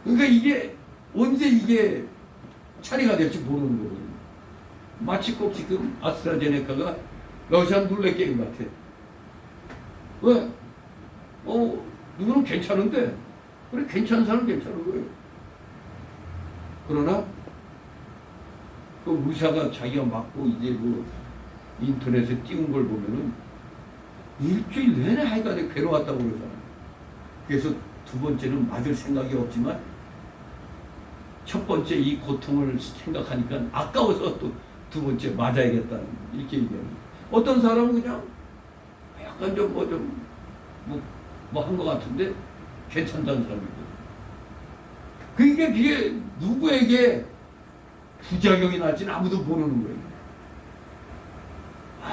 그러니까 이게 언제 이게 처리가 될지 모르는 거거든요. 마치 꼭 지금 아스트라제네카가 러시아 룰렛 게임 같아. 왜? 누구는 괜찮은데, 그래, 괜찮은 사람은 괜찮은 거예요. 그러나, 그 의사가 자기가 맞고 이제 그 인터넷에 띄운 걸 보면은 일주일 내내 하여간에 괴로웠다고 그러잖아요. 그래서 두 번째는 맞을 생각이 없지만, 첫 번째 이 고통을 생각하니까 아까워서 또 두 번째 맞아야겠다. 이렇게 얘기하는. 어떤 사람은 그냥 약간 좀 뭐 한 것 같은데 괜찮다는 사람이 있거든요. 그게 누구에게 부작용이 날지는 아무도 모르는 거예요.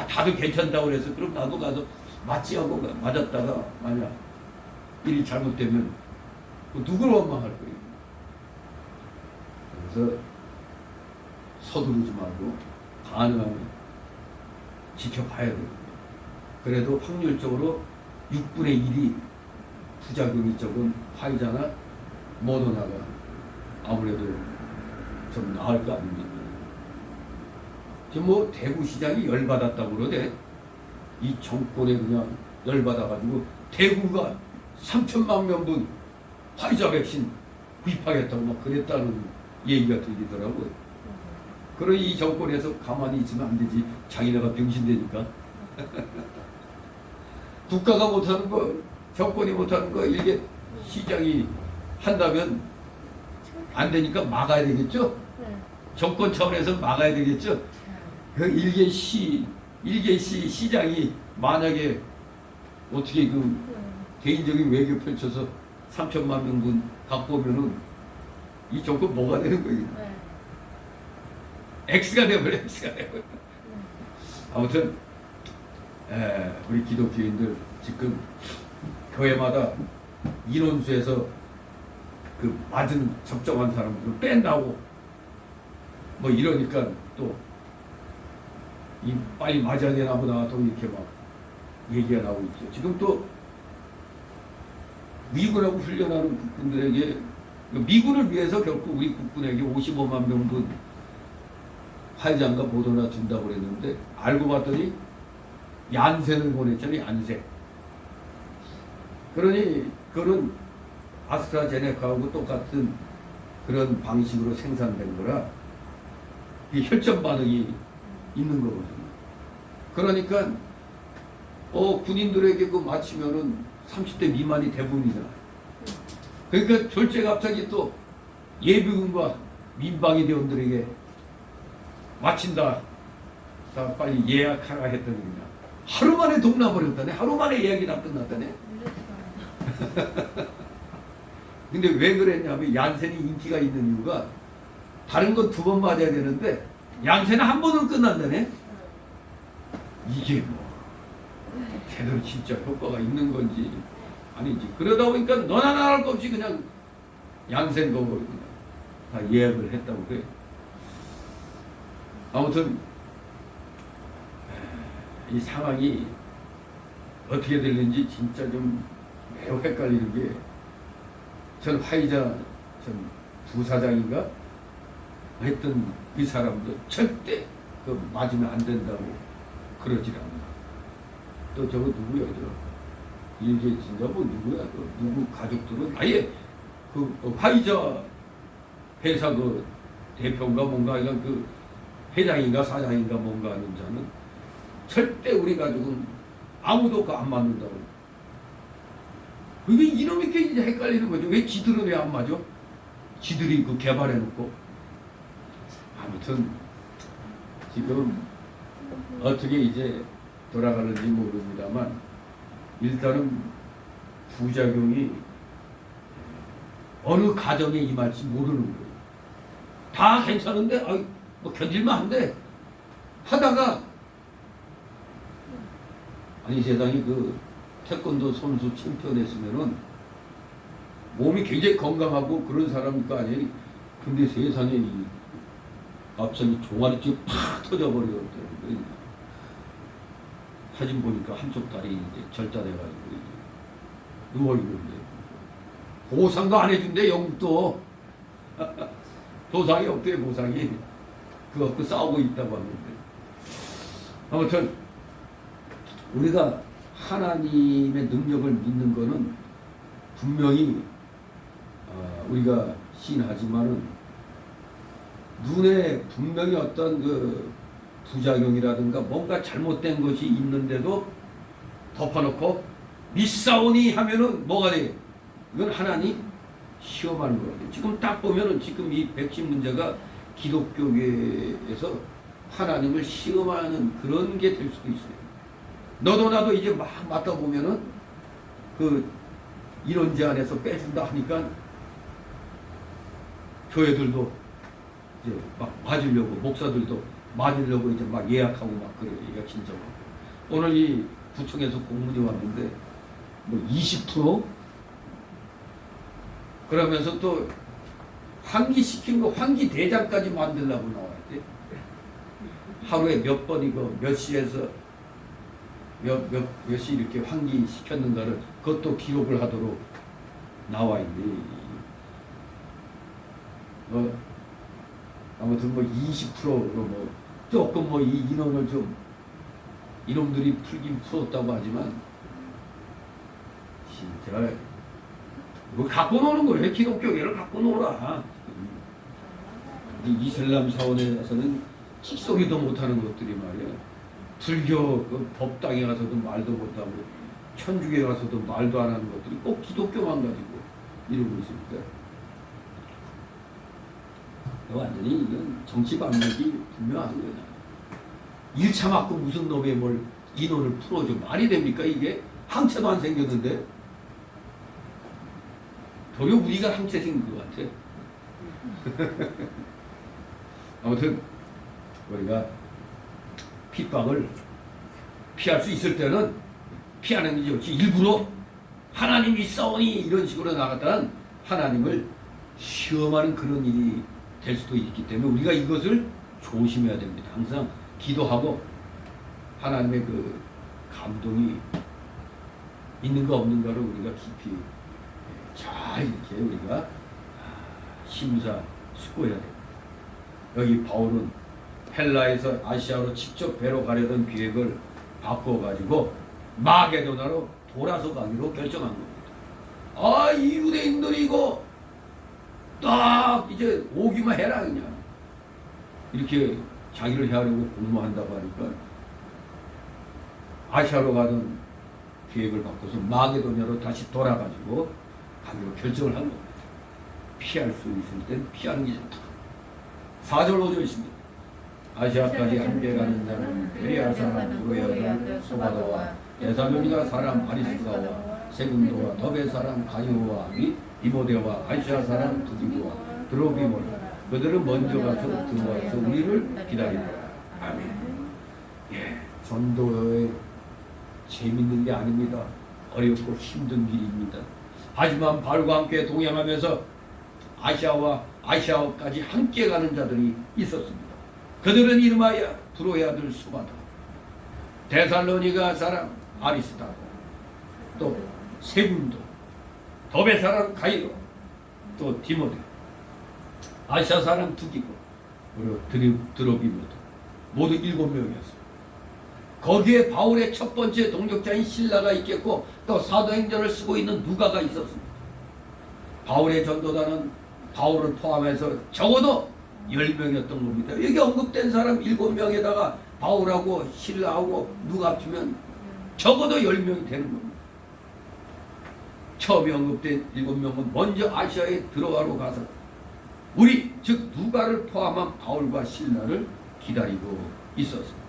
다들 괜찮다고 그래서 그럼 나도 가서 맞지 하고 맞았다가 만약 일이 잘못되면 누구를 원망할 거예요. 그래서 서두르지 말고 가능하면 지켜봐야 돼요. 그래도 확률적으로 6분의 1이 부작용이 적은 화이자나 모더나가 아무래도 좀 나을 거 아닙니까? 지금 뭐 대구 시장이 열받았다고 그러대. 이 정권에 그냥 열받아가지고 대구가 3천만 명분 화이자 백신 구입하겠다고 막 그랬다는 얘기가 들리더라고요. 그러니 이 정권에서 가만히 있으면 안 되지. 자기네가 병신되니까. 국가가 못하는 거, 정권이 못하는 거, 이게 시장이 한다면 안 되니까 막아야 되겠죠? 정권 차원에서 막아야 되겠죠? 그 일개 시장이 만약에 어떻게 그 개인적인 외교 펼쳐서 3천만 명분 갖고 오면은 이 정권 뭐가 되는 거예요? X가 되어버려, X가 되어버려. 아무튼 우리 기독교인들 지금 교회마다 인원수에서 그 맞은 적정한 사람들을 뺀다고 뭐 이러니까 또 이 빨리 맞아야 되나 보다 또 이렇게 막 얘기가 나오고 있죠. 지금 또 미군하고 훈련하는 국군들에게 미군을 위해서 결국 우리 국군에게 55만 명분 화이자인가 모더나 준다고 그랬는데 알고 봤더니 얀센을 보냈잖아요. 얀센. 그러니 그런 아스트라제네카하고 똑같은 그런 방식으로 생산된 거라 이 혈전 반응이 있는 거거든요. 그러니까 군인들에게 그 맞추면은 30대 미만이 대부분이잖아요. 그러니까 졸제 갑자기 또 예비군과 민방위 대원들에게 마친다. 다 빨리 예약하라 했더니 그냥 하루 만에 동나버렸다네. 하루 만에 예약이 다 끝났다네. 근데 왜 그랬냐면 얀센이 인기가 있는 이유가 다른 건 2번 맞아야 되는데 얀센은 한 번으로 끝난다네. 이게 뭐 제대로 진짜 효과가 있는 건지 아닌지. 그러다 보니까 너나 나할 것 없이 그냥 얀센 거고 그냥 다 예약을 했다고 그래. 아무튼 이 상황이 어떻게 될는지 진짜 좀 매우 헷갈리는 게 전 화이자 전 부사장인가 했던 그 사람도 절대 그 맞으면 안 된다고 그러질 않아. 또 저거 누구야 저 일개진가 뭐 누구야 그 누구 가족들은 아예 그 화이자 회사 그 대표인가 뭔가 이런 그 회장인가 사장인가 뭔가 하는 자는 절대 우리 가족은 아무도 그 안 맞는다고. 이게 이놈이 꽤 이제 헷갈리는 거죠. 왜 지들은 왜 안 맞아? 지들이 그 개발해놓고. 아무튼 지금 어떻게 이제 돌아가는지 모릅니다만 일단은 부작용이 어느 가정에 임할지 모르는 거예요. 다 괜찮은데 뭐 견딜만 한데 하다가 아니 세상에 그 태권도 선수 챔피언했으면은 몸이 굉장히 건강하고 그런 사람일 거 아니에요. 근데 세상에 이 갑자기 종아리째 팍 터져버렸더라고요. 사진 보니까 한쪽 다리 이제 절단해가지고 누워있는데 보상도 안 해준대. 영국도 보상이 없대. 보상이 그거 갖고 싸우고 있다고 하는데 아무튼 우리가 하나님의 능력을 믿는 거는 분명히 우리가 신하지만은 눈에 분명히 어떤 그 부작용이라든가 뭔가 잘못된 것이 있는데도 덮어놓고 믿사오니 하면은 뭐가 돼? 이건 하나님 시험하는 거예요. 지금 딱 보면은 지금 이 백신 문제가 기독교계에서 하나님을 시험하는 그런 게 될 수도 있어요. 너도 나도 이제 막 맞다 보면은 그 이론 제안에서 빼준다 하니까 교회들도 이제 막 맞으려고 목사들도 맞으려고 이제 막 예약하고 막 그래요. 예약 신청하고. 오늘 이 구청에서 공문이 왔는데 뭐 20% 그러면서 또 환기시킨 거 환기 대장까지 만들려고 나와야 돼. 하루에 몇 번 이거 몇 시에서 몇시 이렇게 환기시켰는가를 그것도 기록을 하도록 나와 있네. 아무튼 뭐 20%로 뭐 조금 뭐 이 인원을 좀 이놈들이 풀긴 풀었다고 하지만 진짜 뭐 갖고 노는 거예요. 기독교계를 갖고 놀아. 이 이슬람 사원에서는 킥소리도 못하는 것들이 말이야. 불교 그 법당에 가서도 말도 못하고 천주교에 가서도 말도 안 하는 것들이 꼭 기독교만 가지고 이러고 있습니다. 완전히 이건 정치 방식이 분명한 거야. 1차 맞고 무슨 놈의 뭘 인원을 풀어줘. 말이 됩니까 이게? 항체도 안 생겼는데 도리어 우리가 항체 생긴 것 같아. 아무튼 우리가 핍박을 피할 수 있을 때는 피하는 게 좋지. 일부러 하나님이 싸우니 이런 식으로 나갔다는 하나님을 시험하는 그런 일이 될 수도 있기 때문에 우리가 이것을 조심해야 됩니다. 항상 기도하고 하나님의 그 감동이 있는가 없는가를 우리가 깊이 잘 이렇게 우리가 심사숙고해야 됩니다. 여기 바울은 헬라에서 아시아로 직접 배로 가려던 계획을 바꿔가지고 마게도나로 돌아서 가기로 결정한 겁니다. 아, 이 유대인들이 이거 딱 이제 오기만 해라 그냥 이렇게 자기를 헤아리고 공모한다고 하니까 아시아로 가던 계획을 바꿔서 마게도냐로 다시 돌아가지고 가기로 결정을 한 겁니다. 피할 수 있을 땐 피하는 게 좋다. 4절 5절 있습니다. 아시아까지 함께 가는 자는 베레아 사람 브로야들 소바도와 데살로니가 사람 아리스가와 세군도와 더베 사람 가이오와 디모데와 아시아 사람 두기고와 드로비모라 그들은 먼저 가서 들어와서 우리를 기다리노라. 아멘. 예, 전도의 재밌는 게 아닙니다. 어렵고 힘든 길입니다. 하지만 바울과 함께 동행하면서 아시아까지 함께 가는 자들이 있었습니다. 그들은 이름하여 브로의 아들 수바다, 데살로니가 사람 아리스다고, 또 세군도, 더베 사람 가이로, 또 디모데, 아시아 사람 두기고, 그리고 드로비모도 모두 7명이었습니다. 거기에 바울의 첫 번째 동역자인 실라가 있겠고 또 사도행전을 쓰고 있는 누가가 있었습니다. 바울의 전도단은 바울을 포함해서 적어도 10명이었던 겁니다. 여기 언급된 사람 7명에다가 바울하고 실라하고 누가 합치면 적어도 10명이 되는 겁니다. 처음에 언급된 7명은 먼저 아시아에 들어가러 가서 우리 즉 누가를 포함한 바울과 실라를 기다리고 있었습니다.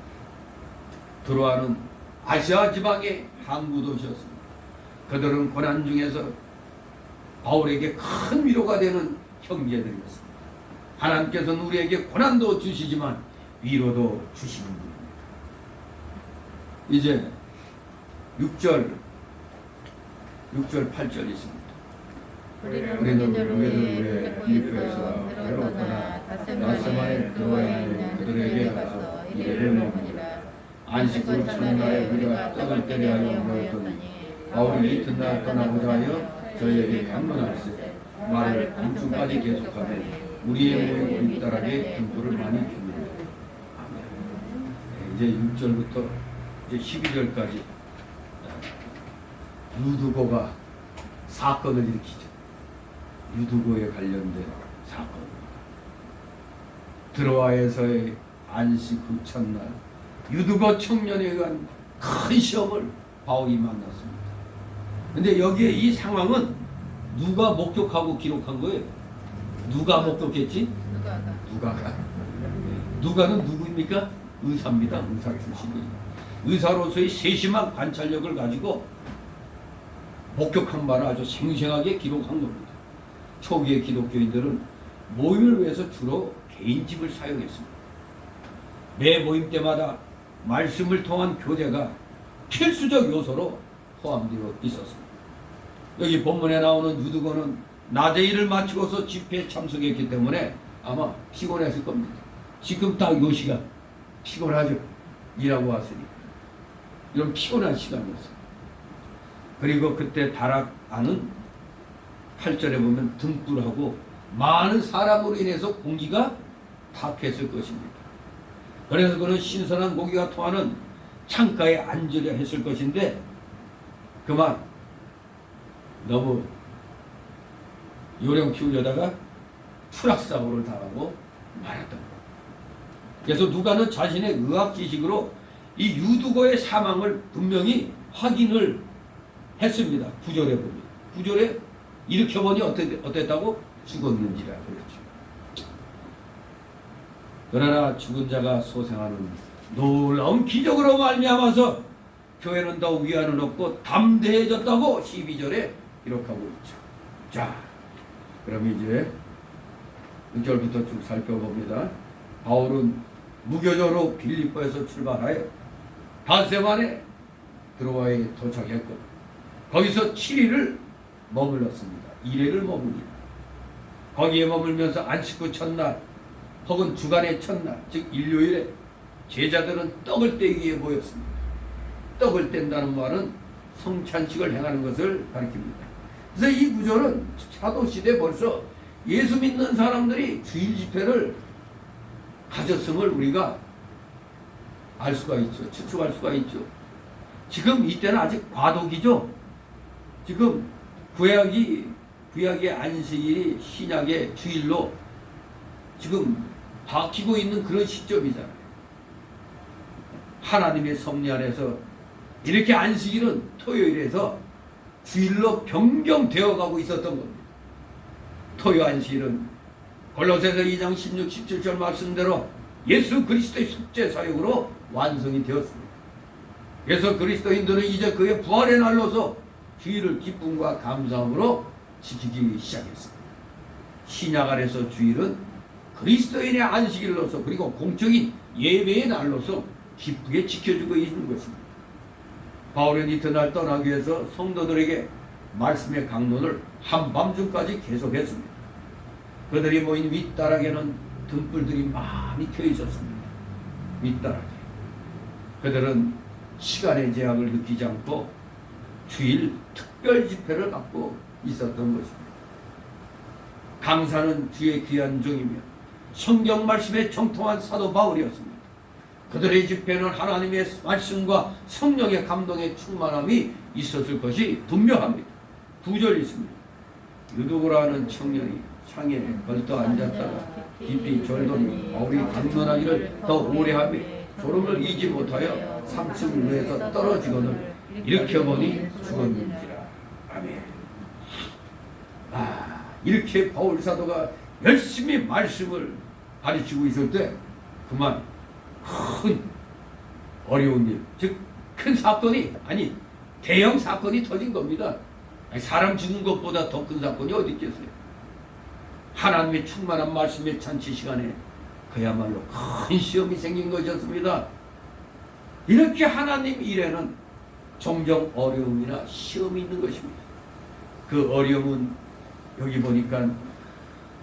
드로아는 아시아 지방의 항구 도시였습니다. 그들은 고난 중에서 바울에게 큰 위로가 되는 형제들이었습니다. 하나님께서는 우리에게 고난도 주시지만 위로도 주시는 분입니다. 이제 6절 8절 있습니다. 우리는 우리의 필리포에서 들어오거나 다스마의 드로아에 있는 그들에게 가서 이르러 보니라. 안식일 첫날에 우리가 떡을 때려 하여 모였더니 바울이 이튿날 떠나고자 하여 저희에게 강론할세. 말을 밤중까지 계속하며 우리의 모임 잇따라게 등불을 많이 줍니다. 이제 6절부터 이제 12절까지 유두고가 사건을 일으키죠. 유두고에 관련된 사건. 드로아에서의 안식 후 첫날 유두고 청년에 의한 큰 시험을 바울이 만났습니다. 근데 여기에 이 상황은 누가 목격하고 기록한 거예요? 누가 목격했지? 누가가. 누가는 누구입니까? 의사입니다. 의사 출신이. 의사로서의 세심한 관찰력을 가지고 목격한 바를 아주 생생하게 기록한 겁니다. 초기의 기독교인들은 모임을 위해서 주로 개인집을 사용했습니다. 매 모임 때마다 말씀을 통한 교제가 필수적 요소로 포함되어 있었습니다. 여기 본문에 나오는 유두고는 낮에 일을 마치고서 집회에 참석했기 때문에 아마 피곤했을 겁니다. 지금 딱 요 시간 피곤하죠. 일하고 왔으니까. 이런 피곤한 시간이었어요. 그리고 그때 다락 안은 8절에 보면 등불하고 많은 사람으로 인해서 공기가 탁했을 것입니다. 그래서 그는 신선한 고기가 토하는 창가에 앉으려 했을 것인데 그만 너무 요령 피우려다가 추락사고를 당하고 말았던 거예요. 그래서 누가는 자신의 의학 지식으로 이 유두고의 사망을 분명히 확인을 했습니다. 9절에 보면 9절에 일으켜보니 어땠다고? 죽었는지라 그랬죠. 그러나 죽은 자가 소생하는 놀라운 기적으로 말미암아서 교회는 더 위안을 얻고 담대해졌다고 12절에 기록하고 있죠. 자, 그럼 이제 6절부터 쭉 살펴봅니다. 바울은 무교조로 빌립보에서 출발하여 닷새만에 드로아에 도착했고 거기서 7일을 머물렀습니다. 1회를 머무니다. 거기에 머물면서 안식구 첫날 혹은 주간의 첫날 즉 일요일에 제자들은 떡을 떼기에 모였습니다. 떡을 뗀다는 말은 성찬식을 행하는 것을 가리킵니다. 그래서 이 구절은 사도시대 벌써 예수 믿는 사람들이 주일 집회를 가졌음을 우리가 알 수가 있죠. 추측할 수가 있죠. 지금 이때는 아직 과도기죠. 지금 구약의 안식일이 신약의 주일로 지금 바뀌고 있는 그런 시점이잖아요. 하나님의 섭리 안에서 이렇게 안식일은 토요일에서 주일로 변경되어 가고 있었던 겁니다. 토요 안식일은 골로새서 2장 16, 17절 말씀대로 예수 그리스도의 속죄 사역으로 완성이 되었습니다. 그래서 그리스도인들은 이제 그의 부활의 날로서 주일을 기쁨과 감사함으로 지키기 시작했습니다. 신약 안에서 주일은 그리스도인의 안식일로서 그리고 공적인 예배의 날로서 기쁘게 지켜주고 있는 것입니다. 바울은 이튿날 떠나기 위해서 성도들에게 말씀의 강론을 한밤중까지 계속했습니다. 그들이 모인 윗다락에는 등불들이 많이 켜 있었습니다. 윗다락에. 그들은 시간의 제약을 느끼지 않고 주일 특별 집회를 갖고 있었던 것입니다. 강사는 주의 귀한 종이며 성경 말씀에 정통한 사도 바울이었습니다. 그들의 집회는 하나님의 말씀과 성령의 감동의 충만함이 있었을 것이 분명합니다. 9절 있습니다. 유두고라는 청년이 창에 걸터 앉았다가 깊이 졸더니 바울이 강론하기를 더 오래하며 졸음을 이지 못하여 3층 위에서 떨어지거늘 일으켜보니 죽었는지라. 아멘. 이렇게 바울 사도가 열심히 말씀을 가르치고 있을 때 그만 큰 어려운 일, 즉 큰 사건이 아니 대형 사건이 터진 겁니다. 사람 죽은 것보다 더 큰 사건이 어디 있겠어요. 하나님의 충만한 말씀의 잔치 시간에 그야말로 큰 시험이 생긴 것이었습니다. 이렇게 하나님 일에는 종종 어려움이나 시험이 있는 것입니다. 그 어려움은 여기 보니까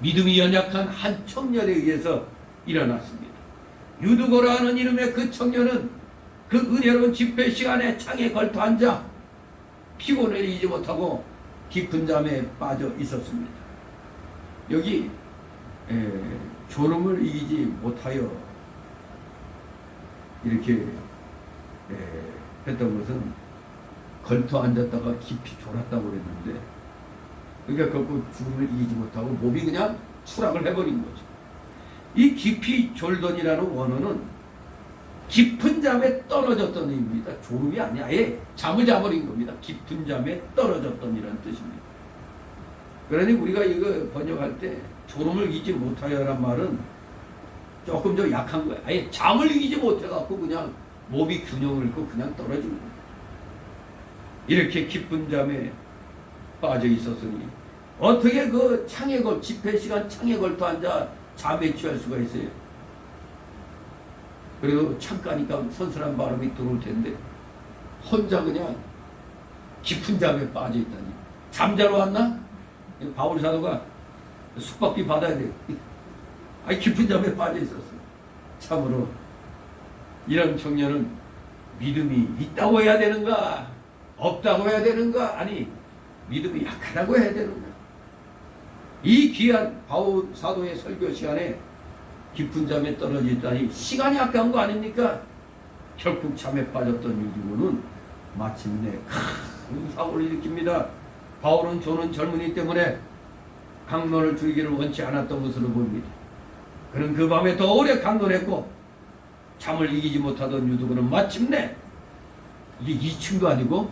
믿음이 연약한 한 청년에 의해서 일어났습니다. 유두고라는 이름의 그 청년은 그 은혜로운 집회 시간에 창에 걸터 앉아 피곤을 이기지 못하고 깊은 잠에 빠져 있었습니다. 여기 졸음을 이기지 못하여 이렇게 했던 것은 걸터 앉았다가 깊이 졸았다고 그랬는데 그러니까 결국 죽음을 이기지 못하고 몸이 그냥 추락을 해버린 거죠. 이 깊이 졸던이라는 원어는 깊은 잠에 떨어졌던 의미입니다. 졸음이 아니야. 아예 잠을 자버린 겁니다. 깊은 잠에 떨어졌던이라는 뜻입니다. 그러니 우리가 이거 번역할 때 졸음을 이기지 못하여란 말은 조금 더 약한 거야. 아예 잠을 이기지 못해갖고 그냥 몸이 균형을 잃고 그냥 떨어진 거야. 이렇게 깊은 잠에 빠져 있었으니 어떻게 그 창에 집회 시간 창에 걸터 앉아 잠에 취할 수가 있어요. 그리고 창가니까 선선한 바람이 들어올 텐데 혼자 그냥 깊은 잠에 빠져 있다니. 잠자러 왔나? 바울 사도가 숙박비 받아야 돼. 깊은 잠에 빠져 있었어. 참으로 이런 청년은 믿음이 있다고 해야 되는가? 없다고 해야 되는가? 아니, 믿음이 약하다고 해야 되는가? 이 귀한 바울 사도의 설교 시간에 깊은 잠에 떨어지다니 시간이 아까운 거 아닙니까? 결국 잠에 빠졌던 유디고는 마침내 큰 사고를 일으킵니다. 바울은 조는 젊은이 때문에 강론을 줄이기를 원치 않았던 것으로 보입니다. 그는 그 밤에 더 오래 강론했고 잠을 이기지 못하던 유두고는 마침내 이게 2층도 아니고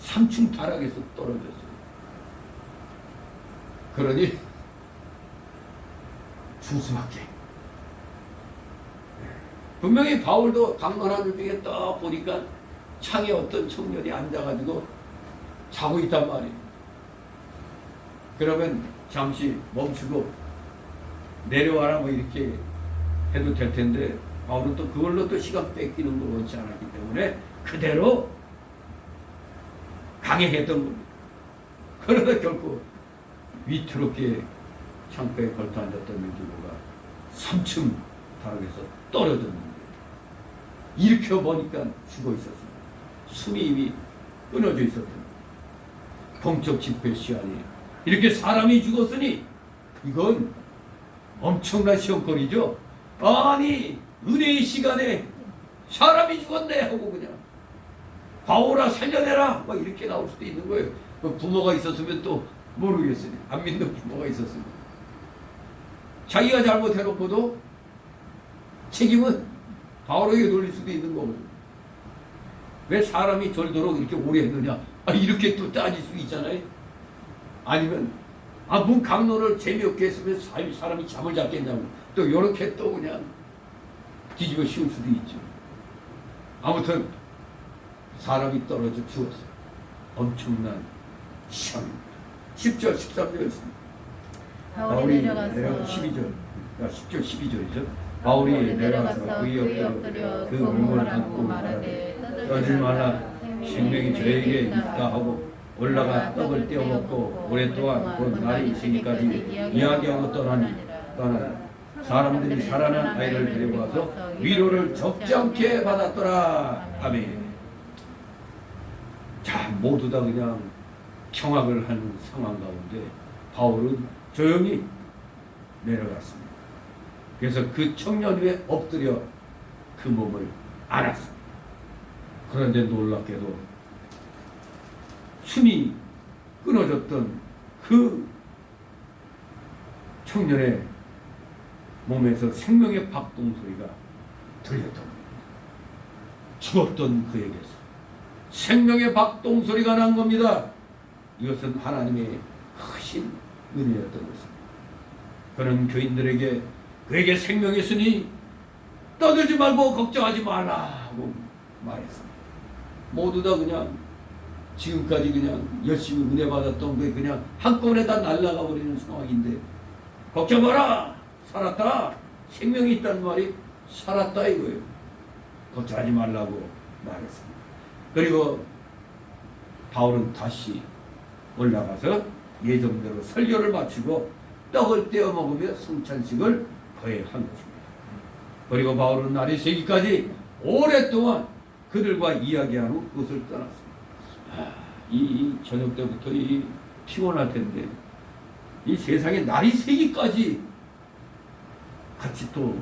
3층 타락에서 떨어졌어요. 그러니 죽수밖에. 분명히 바울도 강론하는 중에 딱 보니까 창에 어떤 청년이 앉아가지고 자고 있단 말이에요. 그러면 잠시 멈추고 내려와라 뭐 이렇게 해도 될 텐데 바울은 또 그걸로 또 시간 뺏기는 걸 원치 않았기 때문에 그대로 강행했던 겁니다. 그러다 결국 위태롭게 창가에 걸터 앉았던 유디고가 3층 다락에서 떨어졌는데 일으켜 보니까 죽어 있었습니다. 숨이 이미 끊어져 있었던 공적 집회 시간이 이렇게 사람이 죽었으니 이건 엄청난 시험거리죠. 아니 은혜의 시간에 사람이 죽었네 하고 그냥 바울아 살려내라 막 이렇게 나올 수도 있는 거예요. 부모가 있었으면 또 모르겠으니 안 믿는 부모가 있었으면 자기가 잘못해놓고도 책임은 바울에게 돌릴 수도 있는 거거든요. 왜 사람이 절도록 이렇게 오래 했느냐 이렇게 또 따질 수 있잖아요. 아니면 뭔 강론을 재미없게 했으면 사람이 잠을 잤겠냐고 또 이렇게 또 그냥 뒤집어 씌울 수도 있죠. 아무튼 사람이 떨어져 죽었어요. 엄청난 시험입니다. 10절 13절 있습니다. 바울이 내려가서 12절 10절 12절이죠. 바울이 내려가서 그의 엎드려 그 얼굴을 안고 말하되 떠들지 말라 생명이 저에게 있다 하고 올라가 떡을 떼어 먹고 오랫동안 곧 날이 새기까지 이야기하고 떠나니 사람들이 살아난 아이를 데리고 와서 위로를 적지 않게 받았더라. 아멘. 자, 모두 다 그냥 경악을 하는 상황 가운데 바울은 조용히 내려갔습니다. 그래서 그 청년 위에 엎드려 그 몸을 안았습니다. 그런데 놀랍게도 숨이 끊어졌던 그 청년의 몸에서 생명의 박동 소리가 들렸던 겁니다. 죽었던 그에게서 생명의 박동 소리가 난 겁니다. 이것은 하나님의 크신 은혜였던 것입니다. 그는 교인들에게 그에게 생명이 있으니 떠들지 말고 걱정하지 말라고 말했습니다. 모두 다 그냥 지금까지 그냥 열심히 은혜 받았던 게 그냥 한꺼번에 다 날아가 버리는 상황인데 걱정 마라 살았다 생명이 있다는 말이 살았다 이거예요. 걱정하지 말라고 말했습니다. 그리고 바울은 다시 올라가서 예정대로 설교를 마치고 떡을 떼어 먹으며 성찬식을 거행한 것입니다. 그리고 바울은 날이 새기까지 오랫동안 그들과 이야기한 후 그것을 떠났습니다. 이 저녁 때부터 이 피곤할 텐데 이 세상에 날이 새기까지 같이 또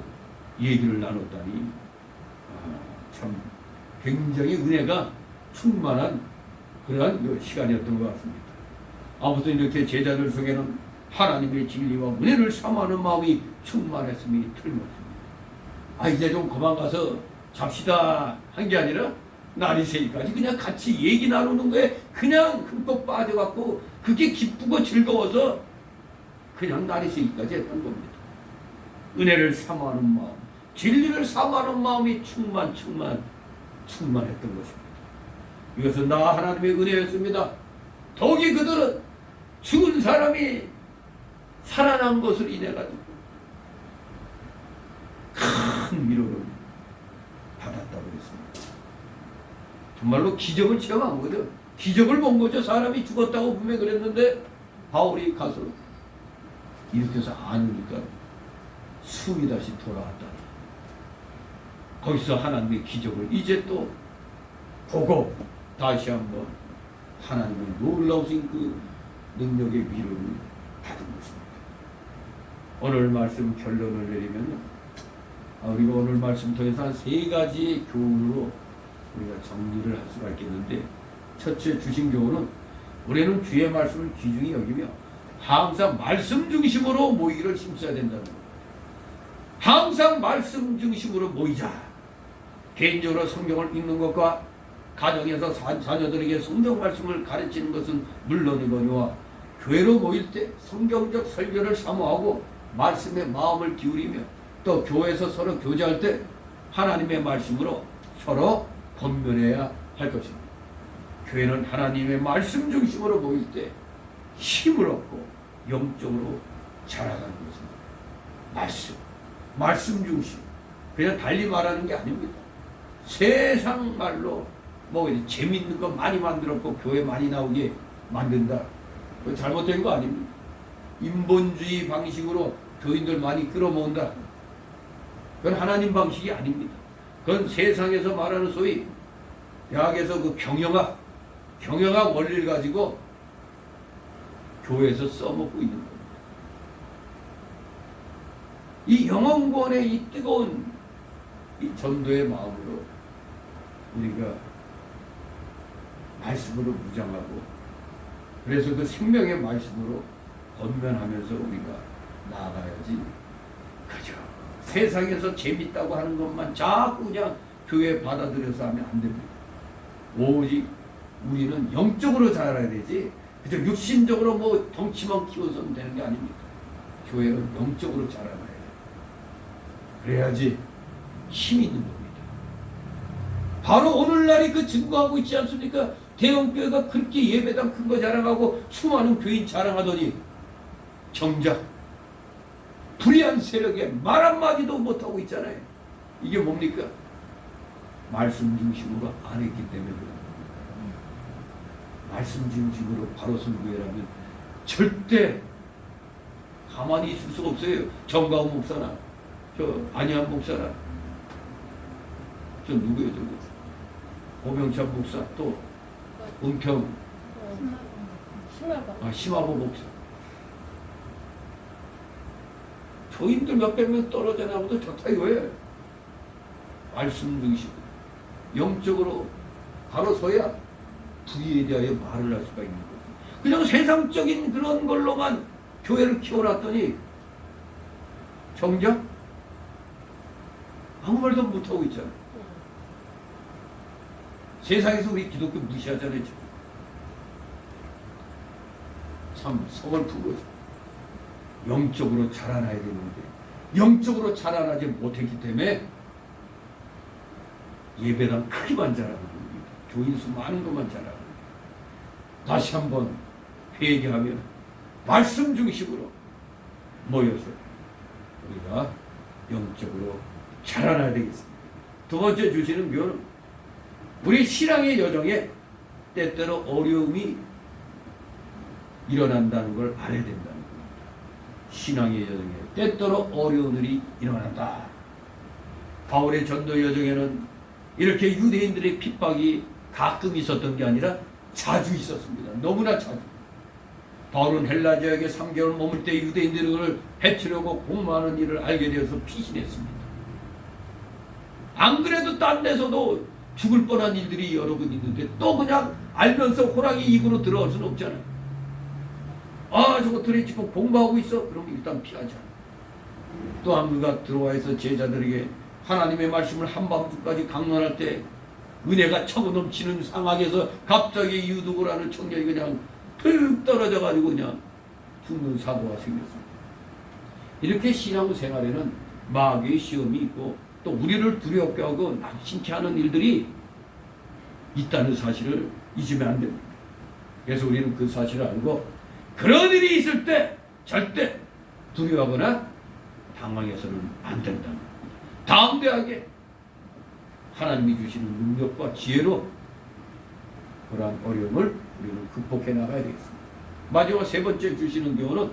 얘기를 나눴다니 참 굉장히 은혜가 충만한 그러한 시간이었던 것 같습니다. 아무튼 이렇게 제자들 속에는 하나님의 진리와 은혜를 사모하는 마음이 충만했음이 틀림없습니다. 이제 좀 그만 가서 잡시다 한 게 아니라 날이 새기까지 그냥 같이 얘기 나누는 거에 그냥 흠뻑 빠져갖고 그게 기쁘고 즐거워서 그냥 날이 새기까지 했던 겁니다. 은혜를 사모하는 마음, 진리를 사모하는 마음이 충만했던 것입니다. 이것은 나 하나님의 은혜였습니다. 더욱이 그들은 죽은 사람이 살아난 것을 인해 가지고 큰 위로를 받았다고 했습니다. 정말로 기적을 체험한 거죠. 기적을 본 거죠. 사람이 죽었다고 분명히 그랬는데 바울이 가서 이렇게 해서 아니니까 숨이 다시 돌아왔다니. 거기서 하나님의 기적을 이제 또 보고 다시 한번 하나님의 놀라우신 그 능력의 위로를 받은 것입니다. 오늘 말씀 결론을 내리면 우리가 오늘 말씀 통해서 한 3가지의 교훈으로 우리가 정리를 할 수가 있겠는데, 첫째 주신 교훈은 우리는 주의 말씀을 귀중히 여기며 항상 말씀 중심으로 모이기를 힘써야 된다는 겁니다. 항상 말씀 중심으로 모이자. 개인적으로 성경을 읽는 것과 가정에서 자녀들에게 성경 말씀을 가르치는 것은 물론이거니와 교회로 모일 때 성경적 설교를 사모하고 말씀에 마음을 기울이며 또 교회에서 서로 교제할 때 하나님의 말씀으로 서로 권면해야 할 것입니다. 교회는 하나님의 말씀 중심으로 모일 때 힘을 얻고 영적으로 자라가는 것입니다. 말씀 중심. 그냥 달리 말하는 게 아닙니다. 세상 말로 재밌는 거 많이 만들었고 교회 많이 나오게 만든다. 그거 잘못된 거 아닙니다. 인본주의 방식으로 교인들 많이 끌어모은다. 그건 하나님 방식이 아닙니다. 그건 세상에서 말하는 소위 대학에서 그 경영학 원리를 가지고 교회에서 써먹고 있는 겁니다. 이 영혼권의 이 뜨거운 이 전도의 마음으로 우리가 말씀으로 무장하고, 그래서 그 생명의 말씀으로 권면하면서 우리가 나아가야지, 그저 세상에서 재밌다고 하는 것만 자꾸 그냥 교회에 받아들여서 하면 안 됩니다. 오직 우리는 영적으로 자라야 되지, 그저 육신적으로 덩치만 키워서는 되는 게 아닙니다. 교회는 영적으로 자라야 돼요. 그래야지 힘이 있는 겁니다. 바로 오늘날이 그 증거하고 있지 않습니까? 대형교회가 그렇게 예배당 큰 거 자랑하고 수많은 교인 자랑하더니 정작 불의한 세력에 말 한마디도 못하고 있잖아요. 이게 뭡니까? 말씀 중심으로 안 했기 때문에 그런 겁니다. 말씀 중심으로 바로 선교회라면 절대 가만히 있을 수가 없어요. 정가훈 목사나 안희한 목사나 누구예요? 오병찬 목사, 또 은평 심화보 목사, 교인들 몇백 명 떨어져 나오도 좋다 이거예요. 말씀 중심 영적으로 바로 서야 부의에 대하여 말을 할 수가 있는 거죠. 그냥 세상적인 그런 걸로만 교회를 키워놨더니 정작 아무 말도 못하고 있잖아요. 세상에서 우리 기독교 무시하잖아요. 참 서글픈 거죠. 영적으로 자라나야 되는데 영적으로 자라나지 못했기 때문에 예배당 크기만 자라는 겁니다. 교인 수 많은 것만 자라는 겁니다. 다시 한번 회개하면 말씀 중심으로 모여서 우리가 영적으로 자라나야 되겠습니다. 두 번째 주시는 교훈은 우리 신앙의 여정에 때때로 어려움이 일어난다는 걸 알아야 된다는 겁니다. 신앙의 여정에 때때로 어려운 일이 일어난다. 바울의 전도 여정에는 이렇게 유대인들의 핍박이 가끔 있었던 게 아니라 자주 있었습니다. 너무나 자주. 바울은 헬라 지역에 3개월 머물 때 유대인들을 해치려고 공모하는 일을 알게 되어서 피신했습니다. 안 그래도 딴 데서도 죽을 뻔한 일들이 여러 번 있는데 또 그냥 알면서 호랑이 입으로 들어갈 수는 없잖아요. 저거 들이치고 공부하고 있어? 그럼 일단 피하자. 또한 그가 들어와서 제자들에게 하나님의 말씀을 한밤중까지 강론할 때 은혜가 차고 넘치는 상황에서 갑자기 유두고라는 청년이 그냥 툭 떨어져가지고 그냥 죽는 사고가 생겼습니다. 이렇게 신앙생활에는 마귀의 시험이 있고 또 우리를 두렵게 하고 낙심케 하는 일들이 있다는 사실을 잊으면 안 됩니다. 그래서 우리는 그 사실을 알고 그런 일이 있을 때 절대 두려워하거나 당황해서는 안 된다. 담대하게 하나님이 주시는 능력과 지혜로 그러한 어려움을 우리는 극복해 나가야 되겠습니다. 마지막 세 번째 주시는 교훈은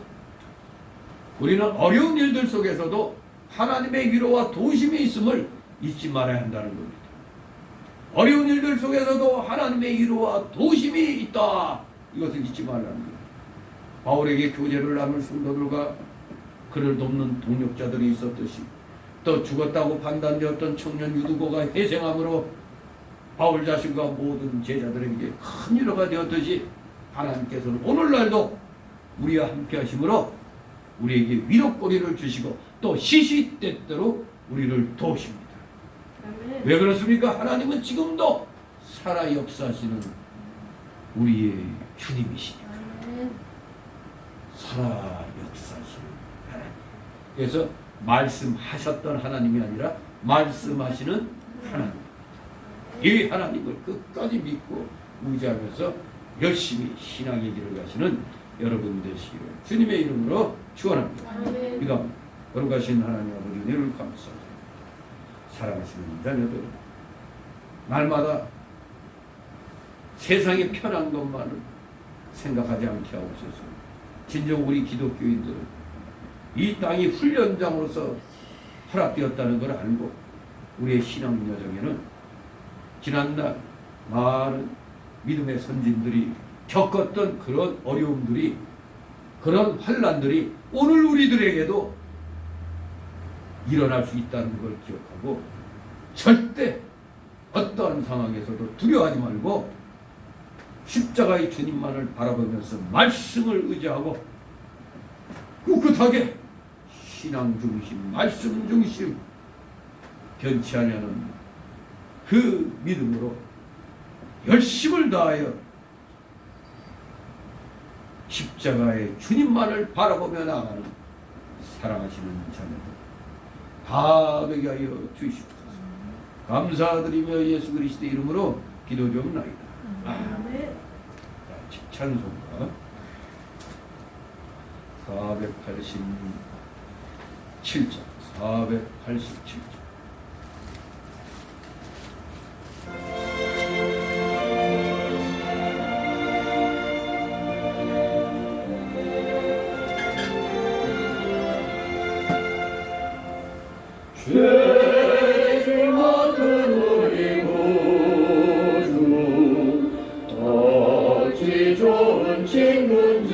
우리는 어려운 일들 속에서도 하나님의 위로와 도심이 있음을 잊지 말아야 한다는 겁니다. 어려운 일들 속에서도 하나님의 위로와 도심이 있다. 이것을 잊지 말라는 거예요. 바울에게 교제를 나눌 성도들과 그를 돕는 동력자들이 있었듯이 또 죽었다고 판단되었던 청년 유두고가 회생함으로 바울 자신과 모든 제자들에게 큰 위로가 되었듯이 하나님께서는 오늘날도 우리와 함께 하심으로 우리에게 위로거리를 주시고 또 시시때때로 우리를 도우십니다. 아멘. 왜 그렇습니까? 하나님은 지금도 살아 역사하시는 우리의 주님이시니까. 아멘. 살아 역사하시는 하나님. 그래서 말씀하셨던 하나님이 아니라 말씀하시는 하나님. 이 하나님을 끝까지 믿고 의지하면서 열심히 신앙의 길을 가시는 여러분 되시기를 주님의 이름으로 축원합니다. 아멘. 이가 거룩하신 하나님 아버지 은혜를 감사합니다. 사랑하시는 자녀들, 날마다 세상의 편한 것만을 생각하지 않게 하옵소서. 진정 우리 기독교인들은 이 땅이 훈련장으로서 허락되었다는 걸 알고 우리의 신앙 여정에는 지난날 많은 믿음의 선진들이 겪었던 그런 어려움들이, 그런 환난들이 오늘 우리들에게도 일어날 수 있다는 걸 기억하고 절대 어떠한 상황에서도 두려워하지 말고 십자가의 주님만을 바라보면서 말씀을 의지하고 꿋꿋하게 신앙 중심, 말씀 중심, 변치 않는 그 믿음으로 열심을 다하여 십자가의 주님만을 바라보며 나가는 사랑하시는 자녀들 다 되게 하여 주시옵소서. 감사드리며 예수 그리스도의 이름으로 기도 좀 나이다. 아멘. 찬송가 487장 487장 죄를 맡은 우리 구주 어찌 좋은 친구인지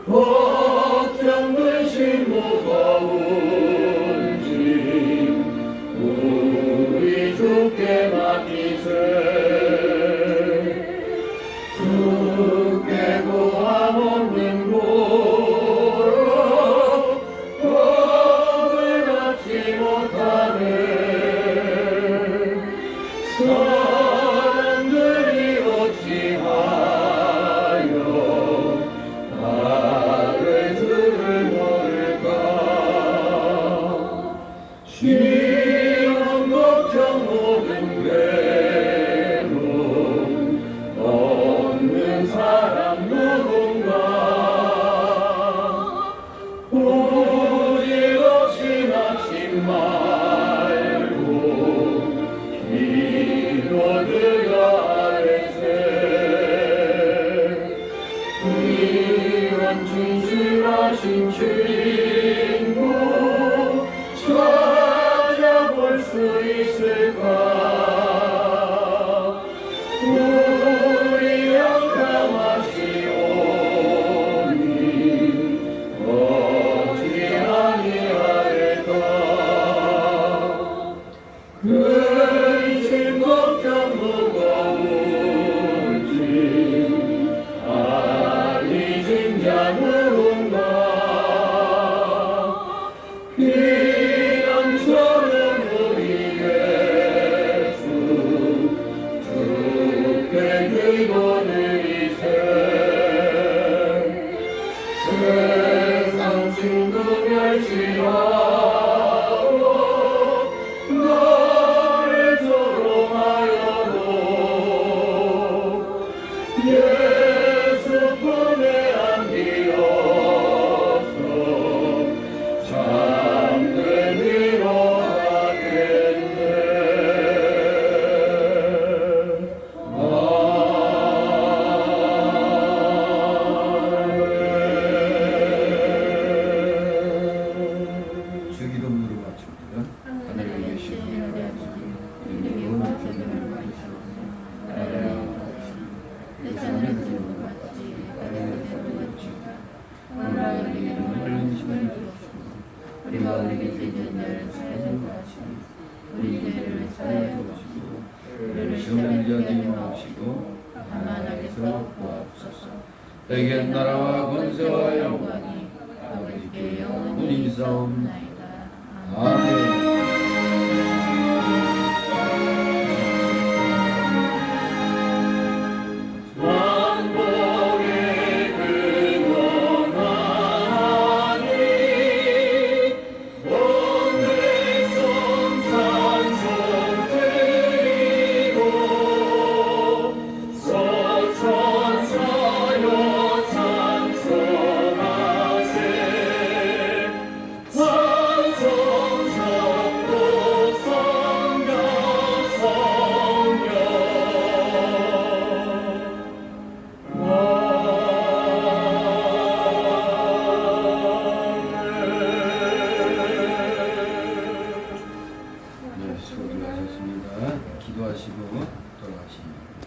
걱정되신 무거운 시험을 지하지 마시고 다만 악에서 구하옵소서. 너희의 나라와 권세와 영광 영광이 아버지께 우리 영원히 싸움 있사옵나이다. 아멘. 아멘. 만복의 근원 하나님 온 백성 찬송 드리고 서천사여 찬송하세 찬송사도 성가 성령 네, 수고하셨습니다. 기도하시고 돌아가십니다.